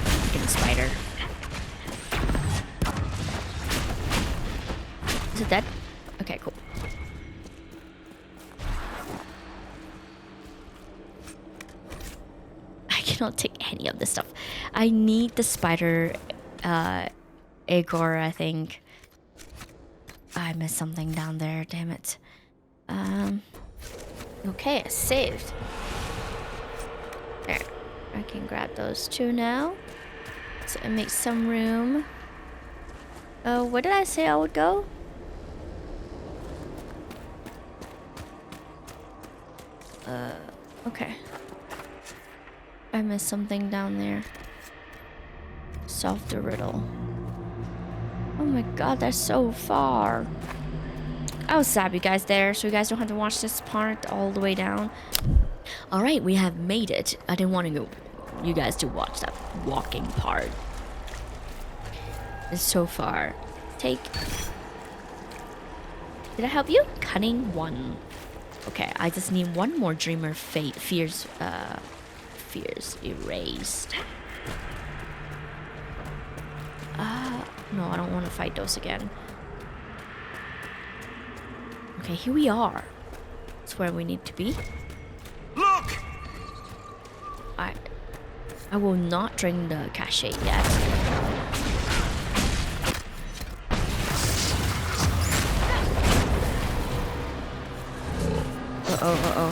Freaking spider. Is it dead? Okay, cool. I cannot take any of this stuff. I need the spider Agor, I think. I missed something down there, damn it. Okay, I saved. There. I can grab those two now. So I make some room. Oh, where did I say I would go? Okay. I missed something down there. Solve the riddle. Oh my god, that's so far. I'll stab you guys there so you guys don't have to watch this part all the way down. Alright, we have made it. I didn't want you guys to watch that walking part. And so far, take... Did I help you? Cunning 1. Okay, I just need one more dreamer fate. Fears erased. No, I don't want to fight those again. Okay, here we are. That's where we need to be. Look! I will not drink the cachet yet. Uh-oh.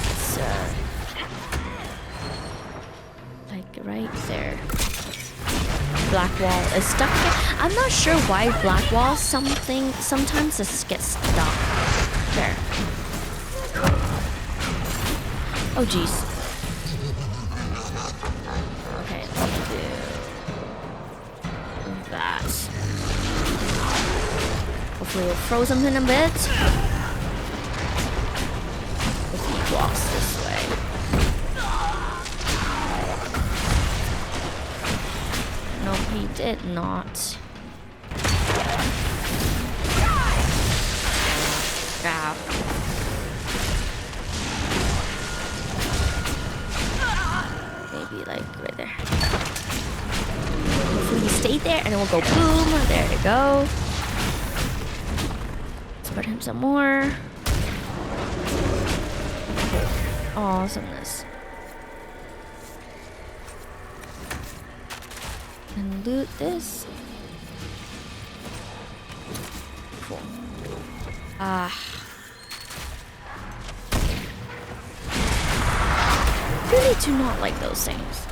It's, like right there. Black wall is stuck here. I'm not sure why black wall sometimes just gets stuck. There. Oh jeez. Okay, let's do that. Hopefully we'll froze him in a bit. If he walks this way. No, he did not. Ah. Maybe like right there. Hopefully he stayed there and then we'll go boom. There you go. Spread him some more. Awesomeness. And loot this. Cool. Really do not like those things.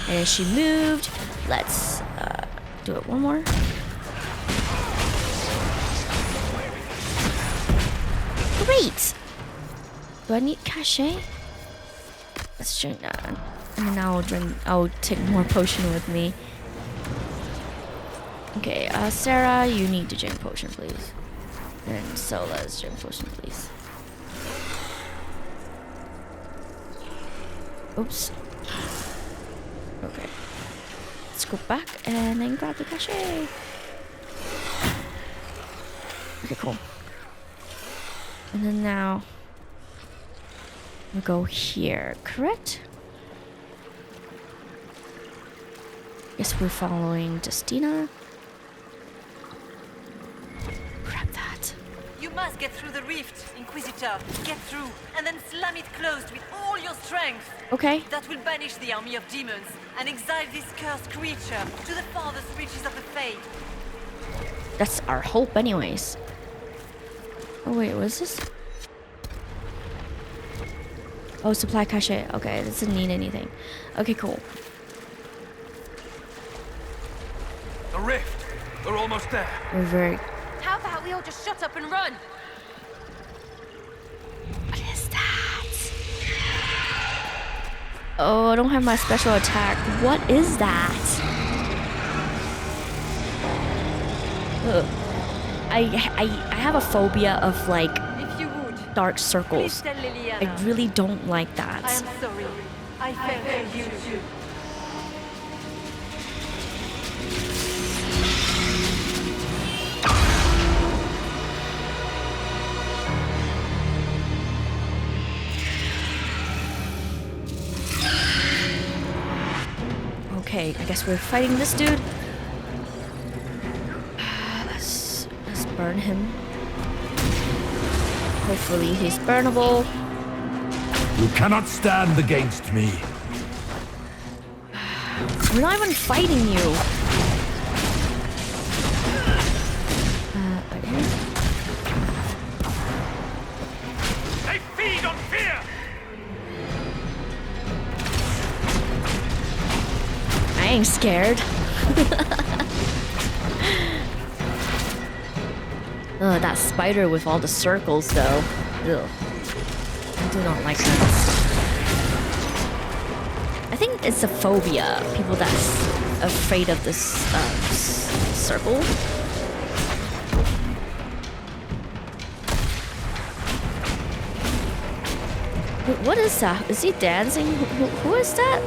And she moved. Let's do it one more. Great! Do I need cachet? Let's drink that. And then I'll take more potion with me. Okay, Sarah, you need to drink potion, please. And Solas, drink potion, please. Oops. Okay. Let's go back and then grab the cachet. Okay, cool. And then now we go here, correct? Guess we're following Justina. Grab that. You must get through the rift, Inquisitor. Get through, and then slam it closed with all your strength. Okay. That will banish the army of demons and exile this cursed creature to the farthest reaches of the Fade. That's our hope anyways. Oh wait, what is this? Oh, supply cachet. Okay, it doesn't need anything. Okay, cool. The rift! We're almost there. We're very... How about we all just shut up and run? What is that? Oh, I don't have my special attack. What is that? Ugh. I have a phobia of like If you would, dark please circles. tell Lelianna. I really don't like that. I am sorry. I failed you too. Okay, I guess we're fighting this dude. Let's burn him. Hopefully he's burnable. You cannot stand against me. We're not even fighting you. Right here. They feed on fear! I ain't scared. That spider with all the circles though. Ugh. I do not like that. I think it's a phobia. People that's afraid of this circle. What is that? Is he dancing? Who is that?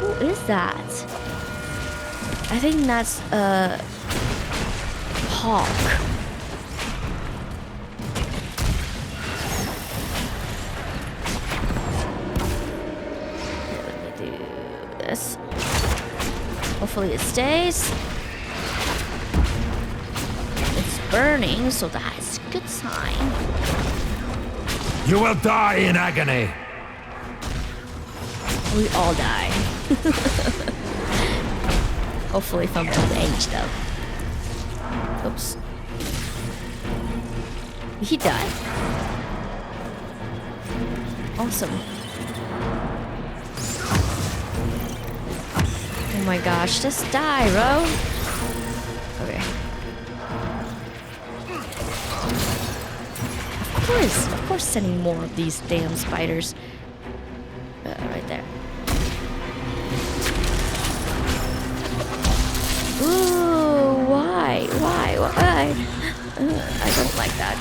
Who is that? I think that's Hawke. This. Hopefully it stays. It's burning, so that's a good sign. You will die in agony. We all die. Hopefully from old age, though. Oops. He died. Awesome. Oh my gosh, just die, bro. Okay. Of course sending more of these damn spiders. Right there. Ooh, why? I don't like that.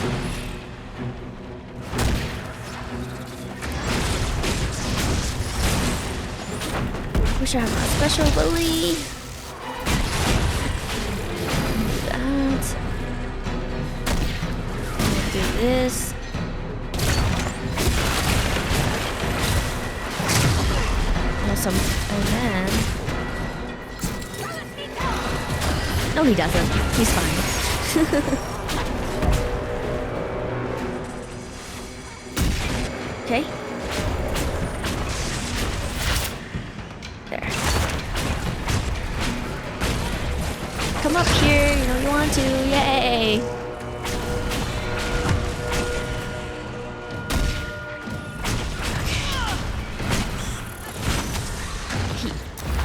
Wish I had my special ability. That. Do this. Awesome. Oh man. No, he doesn't. He's fine. Okay. There. Come up here, you know you want to. Yay!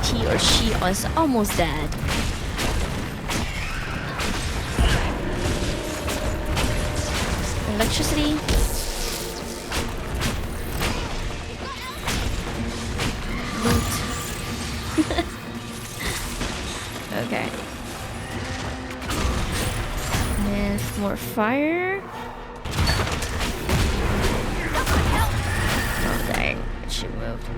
He or she is almost dead. Electricity. Loot. Okay. And more fire. Oh dang, she moved.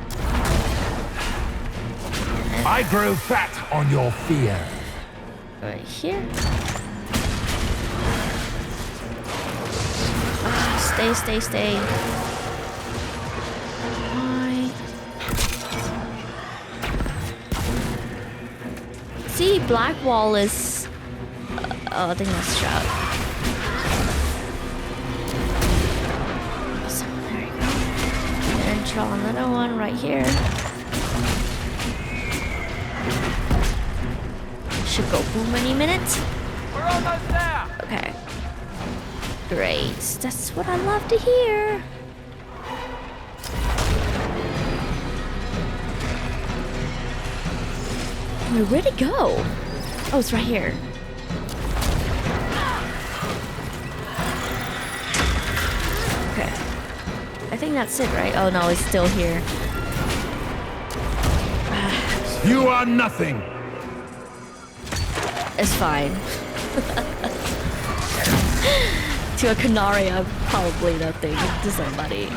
And I grow fat on your fear. right here. Stay. Why? See, black wall is. Oh, I think that's Stroud. So there you go. And draw another one right here. Should go boom any minute. We're almost there. Okay. Great. That's what I love to hear. Where'd it go? Oh, it's right here. Okay. I think that's it, right? Oh no, it's still here. You are nothing. It's fine. To a Canary, I'm probably nothing to somebody.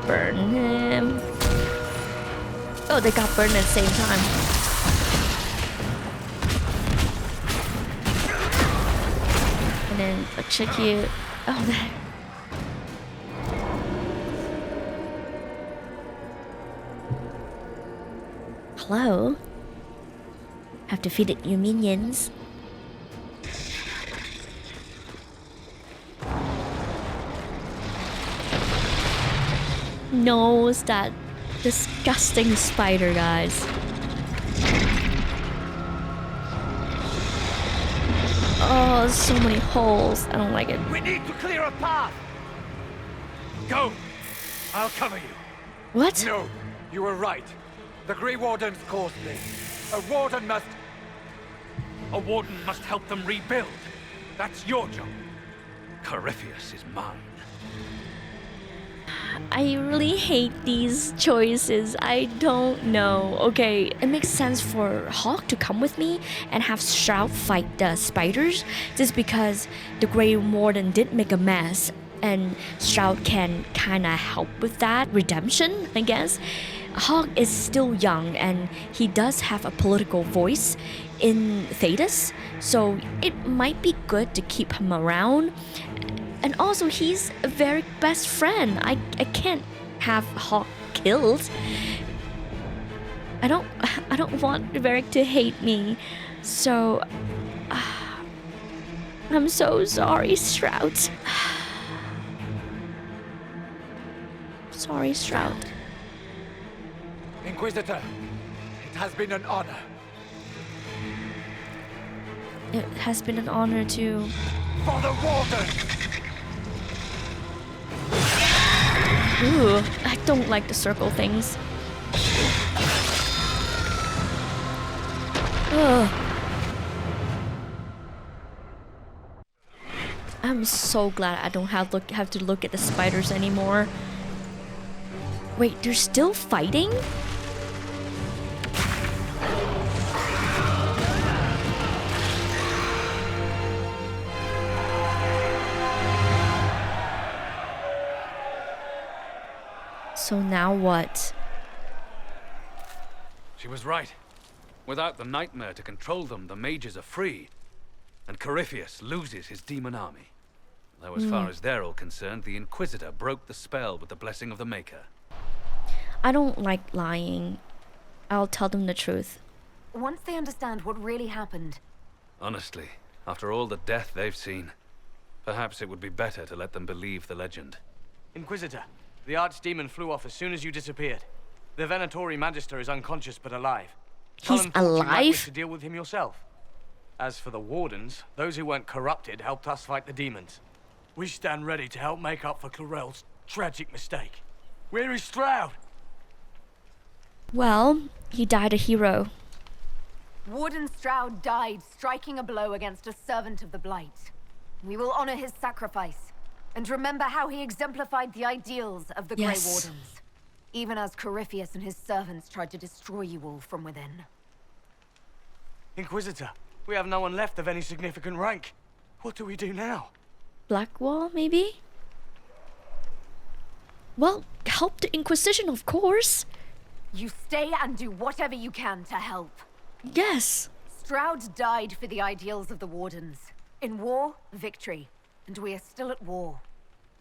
Burn him. Oh, they got burned at the same time. And then execute. Oh, there. Hello? Have defeated your minions. No, it's that disgusting spider, guys. Oh, there's so many holes. I don't like it. We need to clear a path! Go! I'll cover you. What? No, you were right. The Grey Wardens caused this. A warden must help them rebuild. That's your job. Corypheus is mine. I really hate these choices. I don't know. Okay, it makes sense for Hawke to come with me and have Stroud fight the spiders, just because the Grey Warden did make a mess, and Stroud can kind of help with that redemption, I guess. Hawke is still young, and he does have a political voice in Thedas, so it might be good to keep him around. And also, he's a very best friend. I can't have Hawke killed. I don't want Verric to hate me. So I'm so sorry, Stroud. Sorry, Stroud. Inquisitor, it has been an honor. It has been an honor to... For the Warden! Ooh, I don't like the circle things. Ugh. I'm so glad I don't have to look at the spiders anymore. Wait, they're still fighting? So now what? She was right. Without the nightmare to control them, the mages are free. And Corypheus loses his demon army. Though as far as they're all concerned, the Inquisitor broke the spell with the blessing of the Maker. I don't like lying. I'll tell them the truth. Once they understand what really happened... Honestly, after all the death they've seen, perhaps it would be better to let them believe the legend. Inquisitor, the archdemon flew off as soon as you disappeared. The Venatori Magister is unconscious but alive. He's Cullen thought you might wish alive? to deal with him yourself. As for the Wardens, those who weren't corrupted helped us fight the demons. We stand ready to help make up for Clorel's tragic mistake. Where is Stroud? Well, he died a hero. Warden Stroud died striking a blow against a servant of the Blight. We will honor his sacrifice and remember how he exemplified the ideals of the Grey Wardens, even as Corypheus and his servants tried to destroy you all from within. Inquisitor, we have no one left of any significant rank. What do we do now? Blackwall, maybe? Well, help the Inquisition, of course. You stay and do whatever you can to help. Yes. Stroud died for the ideals of the Wardens. In war, victory. And we are still at war.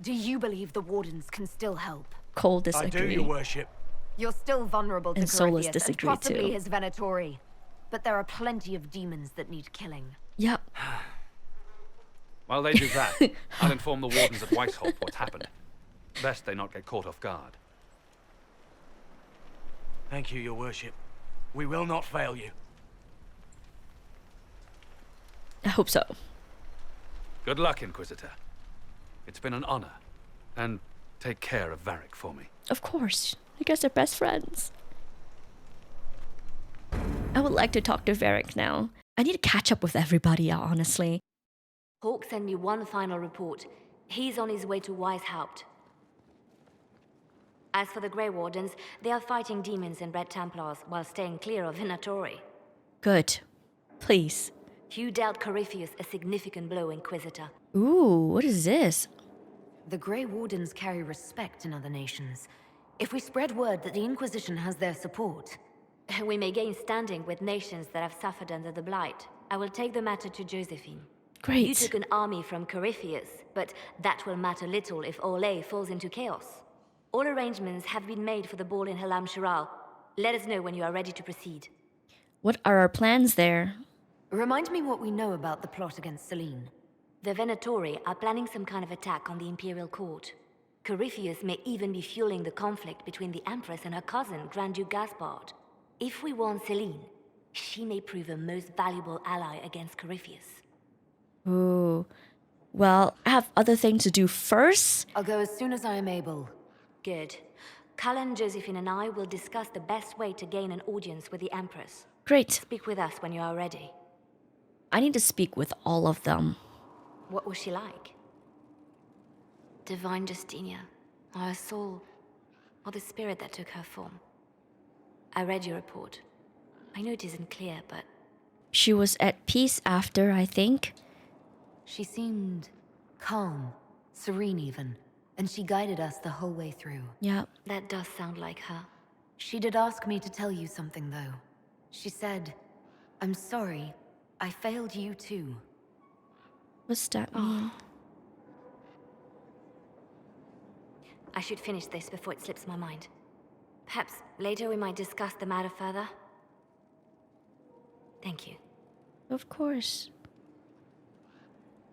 Do you believe the Wardens can still help? Cole disagree. I do, your worship. You're still vulnerable to And Solas Corypheus disagree and possibly too. his Venatori. But there are plenty of demons that need killing. Yep. While they do that, I'll inform the Wardens at Weishaupt what's happened. Best they not get caught off guard. Thank you, your worship. We will not fail you. I hope so. Good luck, Inquisitor. It's been an honor. And take care of Verric for me. Of course. You guys are best friends. I would like to talk to Verric now. I need to catch up with everybody, honestly. Hawke sent me one final report. He's on his way to Weishaupt. As for the Grey Wardens, they are fighting demons and Red Templars while staying clear of Venatori. Good. Please. You dealt Corypheus a significant blow, Inquisitor. Ooh, what is this? The Grey Wardens carry respect in other nations. If we spread word that the Inquisition has their support... We may gain standing with nations that have suffered under the Blight. I will take the matter to Josephine. Great. You took an army from Corypheus, but that will matter little if Lair falls into chaos. All arrangements have been made for the ball in Halam Shiral. Let us know when you are ready to proceed. What are our plans there? Remind me what we know about the plot against Selene. The Venatori are planning some kind of attack on the Imperial Court. Corypheus may even be fueling the conflict between the Empress and her cousin, Grand Duke Gaspard. If we warn Selene, she may prove a most valuable ally against Corypheus. Ooh. Well, I have other things to do first. I'll go as soon as I am able. Good. Cullen, Josephine and I will discuss the best way to gain an audience with the Empress. Great. Speak with us when you are ready. I need to speak with all of them. What was she like? Divine Justinia, or her soul, or the spirit that took her form. I read your report. I know it isn't clear, but... She was at peace after, I think. She seemed calm, serene even, and she guided us the whole way through. Yeah. That does sound like her. She did ask me to tell you something, though. She said, "I'm sorry, I failed you too." What's that mean? I should finish this before it slips my mind. Perhaps later we might discuss the matter further. Thank you. Of course.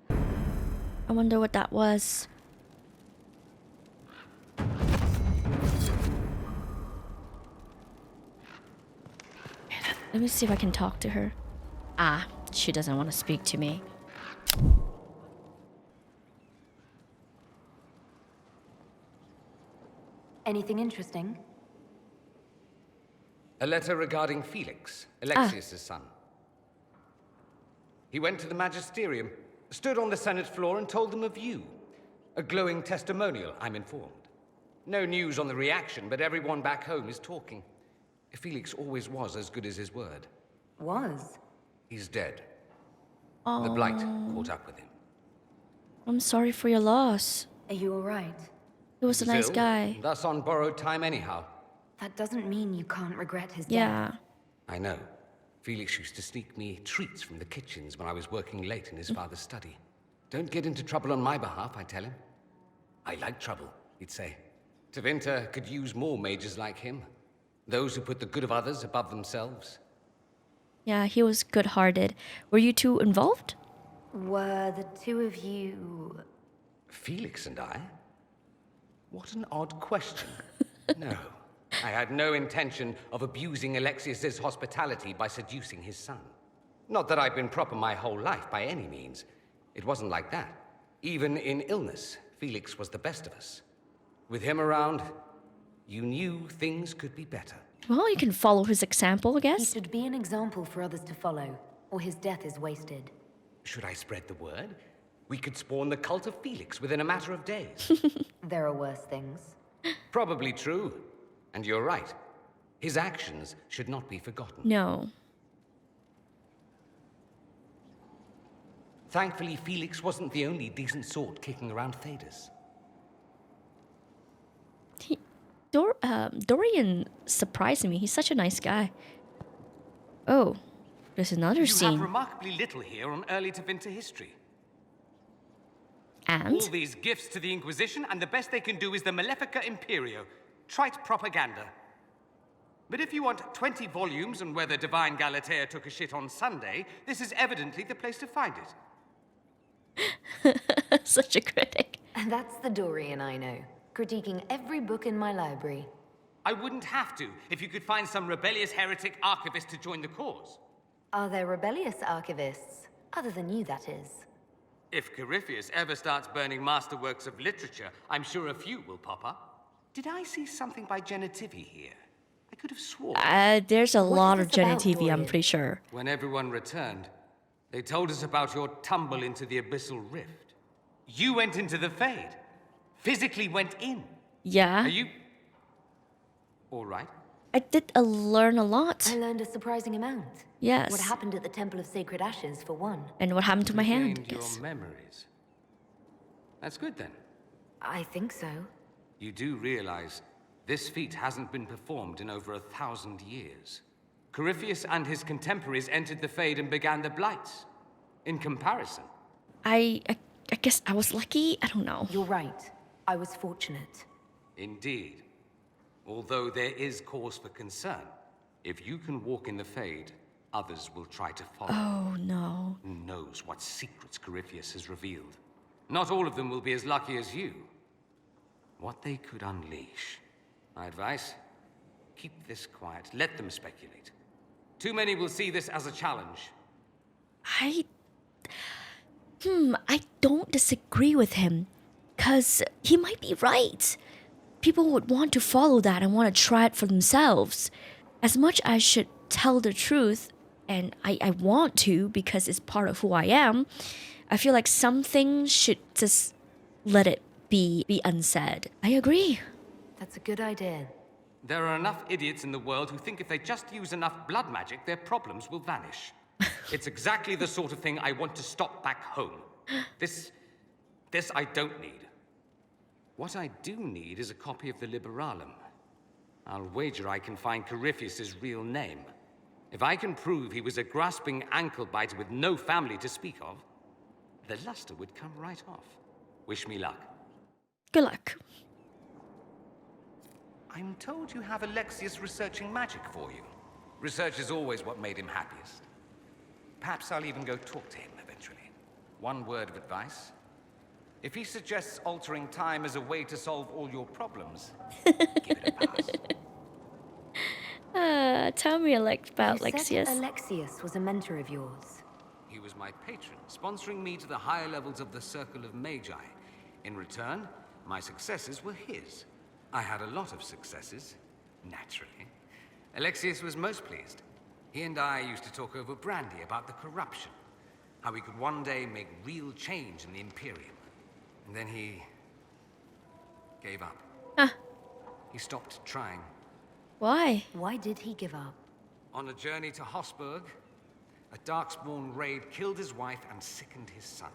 I wonder what that was. Let me see if I can talk to her. Ah, she doesn't want to speak to me. Anything interesting? A letter regarding Felix, Alexius' son. He went to the Magisterium, stood on the Senate floor and told them of you. A glowing testimonial, I'm informed. No news on the reaction, but everyone back home is talking. Felix always was as good as his word. Was? He's dead. The Blight caught up with him. I'm sorry for your loss. Are you alright? He was a nice Ill, guy. Thus on borrowed time anyhow. That doesn't mean you can't regret his Yeah. death. I know. Felix used to sneak me treats from the kitchens when I was working late in his father's study. Don't get into trouble on my behalf, I tell him. I like trouble, he'd say. Tevinter could use more mages like him. Those who put the good of others above themselves. Yeah, he was good-hearted. Were you two involved? Were the two of you... Felix and I? What an odd question. No, I had no intention of abusing Alexius's hospitality by seducing his son. Not that I've been proper my whole life, by any means. It wasn't like that. Even in illness, Felix was the best of us. With him around, you knew things could be better. Well, you can follow his example, I He guess. should be an example for others to follow, or his death is wasted. Should I spread the word? We could spawn the cult of Felix within a matter of days. There are worse things. Probably true. And you're right. His actions should not be forgotten. No. Thankfully, Felix wasn't the only decent sort kicking around Thedas. Dorian surprised me. He's such a nice guy. Oh, there's another You scene. have remarkably little here on early Tevinter history. And? All these gifts to the Inquisition, and the best they can do is the Malefica Imperio. Trite propaganda. But if you want 20 volumes on whether Divine Galatea took a shit on Sunday, this is evidently the place to find it. Such a critic. And that's the Dorian I know, critiquing every book in my library. I wouldn't have to if you could find some rebellious heretic archivist to join the cause. Are there rebellious archivists? Other than you, that is. If Corypheus ever starts burning masterworks of literature, I'm sure a few will pop up. Did I see something by Genitivi here? I could have sworn. There's a lot is of this about, Jenny TV, I'm Dorian? pretty sure. When everyone returned, they told us about your tumble into the abyssal rift. You went into the Fade. Physically went in. Yeah. Are you... all right? I did learn a lot. I learned a surprising amount. Yes. What happened at the Temple of Sacred Ashes, for one. And what happened to my hand? Regained your Yes. memories. That's good then. I think so. You do realize this feat hasn't been performed in over 1,000 years. Corypheus and his contemporaries entered the Fade and began the Blights. In comparison, I guess I was lucky. I don't know. You're right. I was fortunate. indeed. Although there is cause for concern. If you can walk in the Fade, others will try to follow. Oh no. Who knows what secrets Corypheus has revealed? Not all of them will be as lucky as you. What they could unleash. My advice? Keep this quiet. Let them speculate. Too many will see this as a challenge. I don't disagree with him. 'Cause he might be right. People would want to follow that and want to try it for themselves. As much as I should tell the truth, and I want to because it's part of who I am, I feel like some things should just let it be unsaid. I agree. That's a good idea. There are enough idiots in the world who think if they just use enough blood magic, their problems will vanish. It's exactly the sort of thing I want to stop back home. This I don't need. What I do need is a copy of the Liberalum. I'll wager I can find Corypheus's real name. If I can prove he was a grasping ankle-biter with no family to speak of, the luster would come right off. Wish me luck. Good luck. I'm told you have Alexius researching magic for you. Research is always what made him happiest. Perhaps I'll even go talk to him eventually. One word of advice. If he suggests altering time as a way to solve all your problems, give it a pass. Tell me about You said Alexius. Alexius was a mentor of yours. He was my patron, sponsoring me to the higher levels of the Circle of Magi. In return, my successes were his. I had a lot of successes, naturally. Alexius was most pleased. He and I used to talk over brandy about the corruption, how we could one day make real change in the Imperium. And then he gave up. Huh. He stopped trying. Why? Why did he give up? On a journey to Hosburg, a Darkspawn raid killed his wife and sickened his son.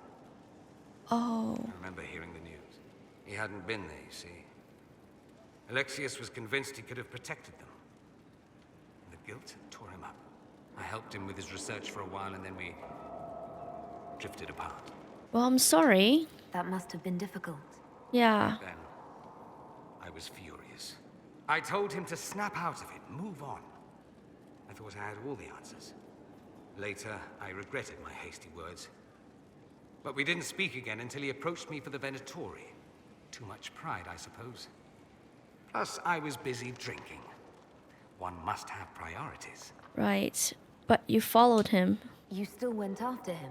Oh. I remember hearing the news. He hadn't been there, you see. Alexius was convinced he could have protected them. And the guilt tore him up. I helped him with his research for a while, and then we drifted apart. Well, I'm sorry. That must have been difficult. Yeah. Then, I was furious. I told him to snap out of it, move on. I thought I had all the answers. Later, I regretted my hasty words. But we didn't speak again until he approached me for the Venatori. Too much pride, I suppose. Plus, I was busy drinking. One must have priorities. Right. But you followed him. You still went after him.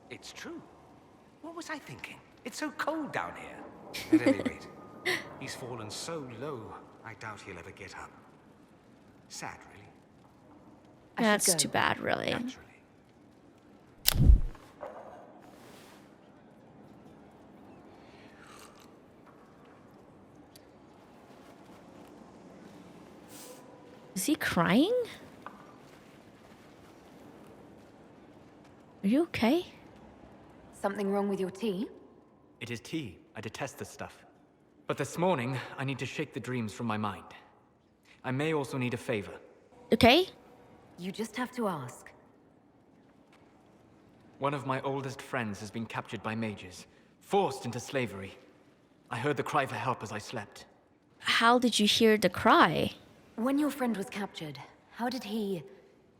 It's true. What was I thinking? It's so cold down here. At any rate, he's fallen so low, I doubt he'll ever get up. Sad, really. That's too bad, really. Naturally. Is he crying? Are you okay? Something wrong with your tea? It is tea. I detest this stuff. But this morning, I need to shake the dreams from my mind. I may also need a favor. Okay? You just have to ask. One of my oldest friends has been captured by mages, forced into slavery. I heard the cry for help as I slept. How did you hear the cry? When your friend was captured, how did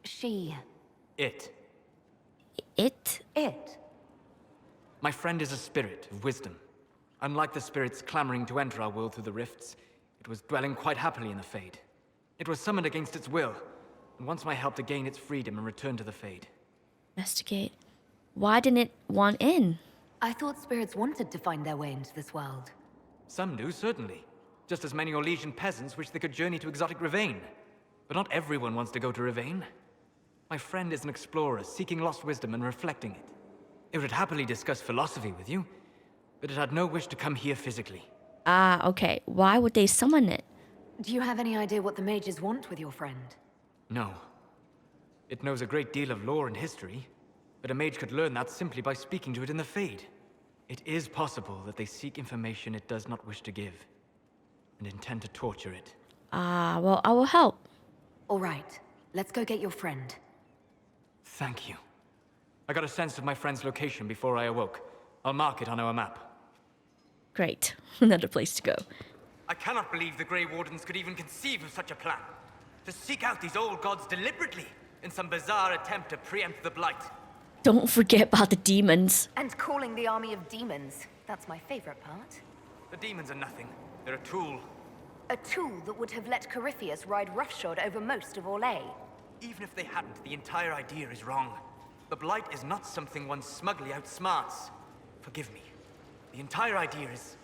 she... It. It? My friend is a spirit of wisdom. Unlike the spirits clamoring to enter our world through the rifts, it was dwelling quite happily in the Fade. It was summoned against its will, and wants my help to gain its freedom and return to the Fade. Investigate. Why didn't it want in? I thought spirits wanted to find their way into this world. Some do, certainly. Just as many Orlesian peasants wish they could journey to exotic Rivain. But not everyone wants to go to Rivain. My friend is an explorer, seeking lost wisdom and reflecting it. It would happily discuss philosophy with you, but it had no wish to come here physically. Ah, okay. Why would they summon it? Do you have any idea what the mages want with your friend? No. It knows a great deal of lore and history, but a mage could learn that simply by speaking to it in the Fade. It is possible that they seek information it does not wish to give, and intend to torture it. Ah, well, I will help. All right, let's go get your friend. Thank you. I got a sense of my friend's location before I awoke. I'll mark it on our map. Great. Another place to go. I cannot believe the Grey Wardens could even conceive of such a plan. To seek out these old gods deliberately, in some bizarre attempt to preempt the Blight. Don't forget about the demons. And calling the army of demons. That's my favorite part. The demons are nothing. They're a tool. A tool that would have let Corypheus ride roughshod over most of Orlais. Even if they hadn't, the entire idea is wrong. The Blight is not something one smugly outsmarts. Forgive me. The entire idea is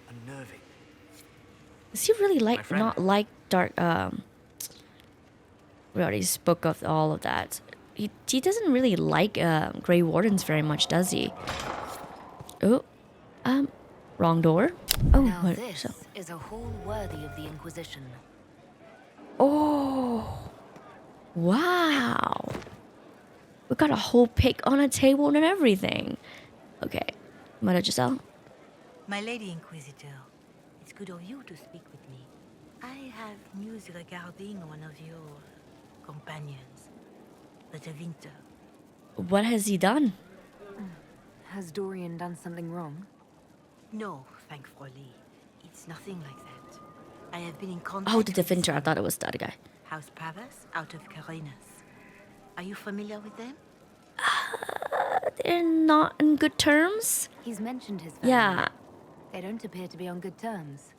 unnerving. Does he really not like dark? We already spoke of all of that. He doesn't really like Grey Wardens very much, does he? Oh, Wrong door. Oh, Now what? this is a hall worthy of the Inquisition. Oh, wow. We got a whole pig on a table and everything. Okay, Mother Giselle. My Lady Inquisitor, it's good of you to speak with me. I have news regarding one of your companions, the Winter. What has he done? Has Dorian done something wrong? No, thankfully. It's nothing like that. I have been in contact Oh, the with Devinter. I thought it was the other guy. House Pavas out of Carenas. Are you familiar with them? They're not in good terms. He's mentioned his family. Yeah. They don't appear to be on good terms.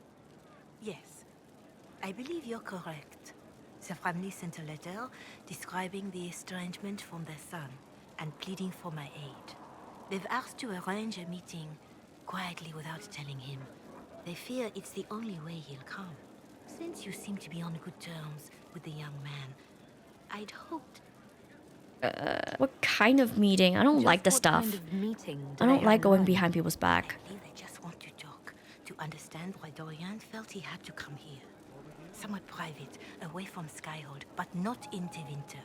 Yes. I believe you're correct. The family sent a letter describing the estrangement from their son and pleading for my aid. They've asked to arrange a meeting quietly without telling him. They fear it's the only way he'll come. Since you seem to be on good terms with the young man, I'd hoped... What kind of meeting? I don't like the stuff. Kind of meeting I don't like going behind people's back. I believe they just want to talk, to understand why Dorian felt he had to come here. Somewhat private, away from Skyhold, but not in Winter.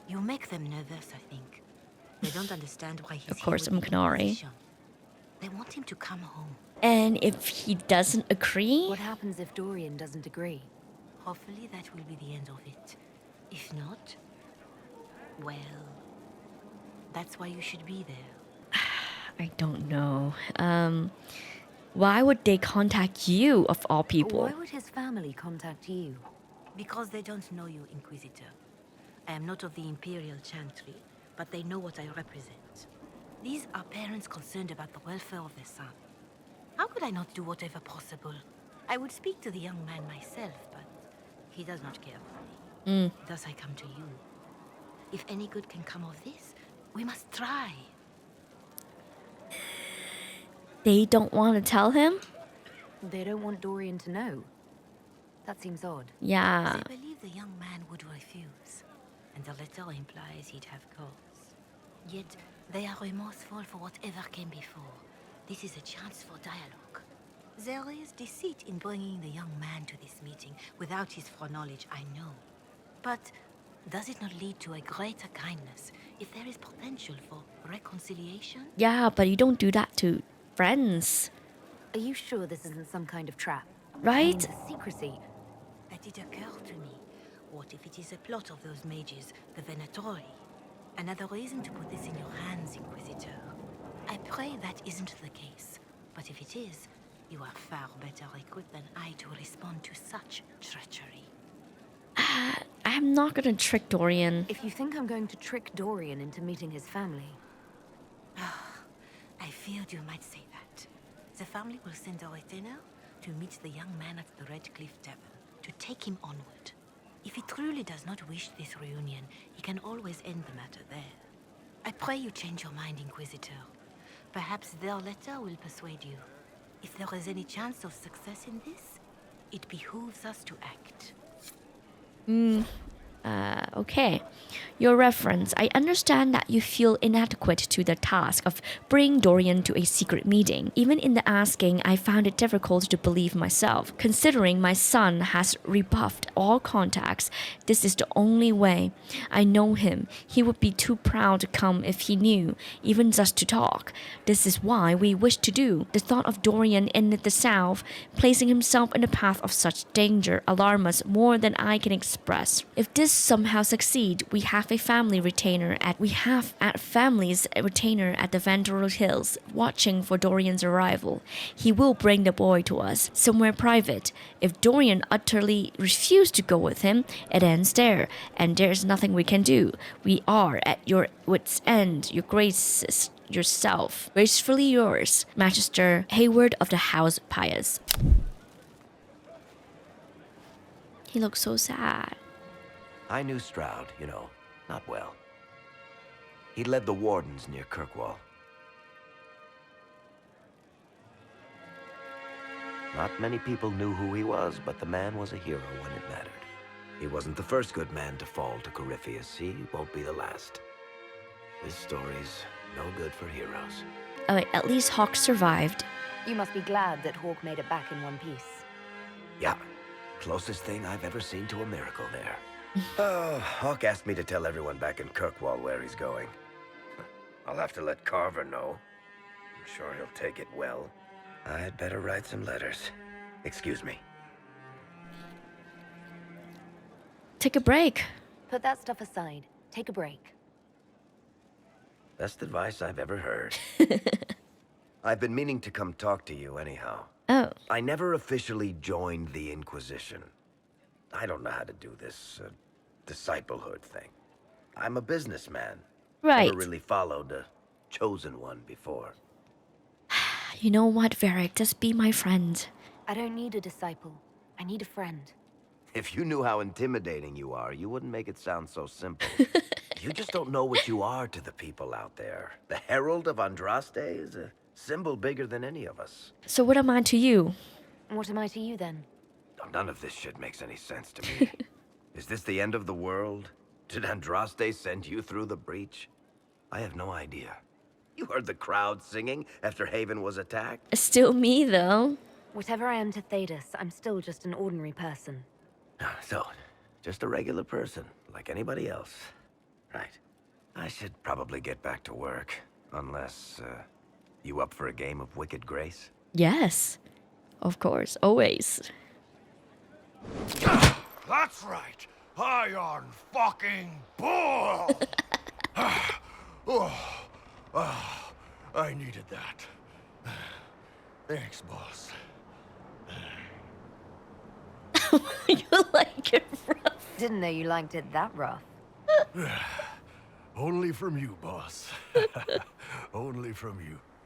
You make them nervous, I think. They don't understand why he's Of course, here I'm with the Canary. Inquisition. They want him to come home. And if he doesn't agree? What happens if Dorian doesn't agree? Hopefully that will be the end of it. If not, well, that's why you should be there. I don't know. Why would they contact you, of all people? Why would his family contact you? Because they don't know you, Inquisitor. I am not of the Imperial Chantry, but they know what I represent. These are parents concerned about the welfare of their son. How could I not do whatever possible? I would speak to the young man myself, but he does not care for me. Thus I come to you. If any good can come of this, we must try. They don't want to tell him? They don't want Dorian to know. That seems odd. Yeah. They believe the young man would refuse, and the letter implies he'd have cause. Yet, they are remorseful for whatever came before. This is a chance for dialogue. There is deceit in bringing the young man to this meeting without his foreknowledge, I know. But does it not lead to a greater kindness if there is potential for reconciliation? Yeah, but you don't do that to friends. Are you sure this isn't some kind of trap? Right? The secrecy. That it occurred to me. What if it is a plot of those mages, the Venatori? Another reason to put this in your hands, Inquisitor. I pray that isn't the case. But if it is, you are far better equipped than I to respond to such treachery. I'm not gonna trick Dorian. If you think I'm going to trick Dorian into meeting his family... I feared you might say that. The family will send a retainer to meet the young man at the Red Cliff Tavern, to take him onward. If he truly does not wish this reunion, he can always end the matter there. I pray you change your mind, Inquisitor. Perhaps their letter will persuade you. If there is any chance of success in this, it behooves us to act. Okay. Your reference. I understand that you feel inadequate to the task of bringing Dorian to a secret meeting. Even in the asking, I found it difficult to believe myself. Considering my son has rebuffed all contacts, this is the only way. I know him. He would be too proud to come if he knew, even just to talk. This is why we wish to do. The thought of Dorian in the south, placing himself in the path of such danger, alarms us more than I can express. If this somehow succeed, we have a family retainer at family's retainer at the Vandal Hills, watching for Dorian's arrival. He will bring the boy to us, somewhere private. If Dorian utterly refused to go with him, it ends there, and there's nothing we can do. We are at your wit's end, your graces yourself. Gracefully yours, Magister Hayward of the House Pious. He looks so sad. I knew Stroud, you know, not well. He led the Wardens near Kirkwall. Not many people knew who he was, but the man was a hero when it mattered. He wasn't the first good man to fall to Corypheus. He won't be the last. This story's no good for heroes. Oh, wait, at least Hawke survived. You must be glad that Hawke made it back in one piece. Yeah, closest thing I've ever seen to a miracle there. Hawke asked me to tell everyone back in Kirkwall where he's going. I'll have to let Carver know. I'm sure he'll take it well. I'd better write some letters. Excuse me. Take a break. Put that stuff aside. Take a break. Best advice I've ever heard. I've been meaning to come talk to you anyhow. Oh. I never officially joined the Inquisition. I don't know how to do this disciplehood thing. I'm a businessman. Right. Never really followed a chosen one before. You know what, Verric? Just be my friend. I don't need a disciple. I need a friend. If you knew how intimidating you are, you wouldn't make it sound so simple. You just don't know what you are to the people out there. The Herald of Andraste is a symbol bigger than any of us. So what am I to you? What am I to you then? Oh, none of this shit makes any sense to me. Is this the end of the world? Did Andraste send you through the breach? I have no idea. You heard the crowd singing after Haven was attacked? Still me, though. Whatever I am to Thedas, I'm still just an ordinary person. So, just a regular person, like anybody else. Right. I should probably get back to work. Unless, you up for a game of Wicked Grace? Yes. Of course. Always. That's right. Iron fucking bull! I needed that. Thanks, boss. You like it rough. Didn't know you liked it that rough. Only from you, boss. Only from you.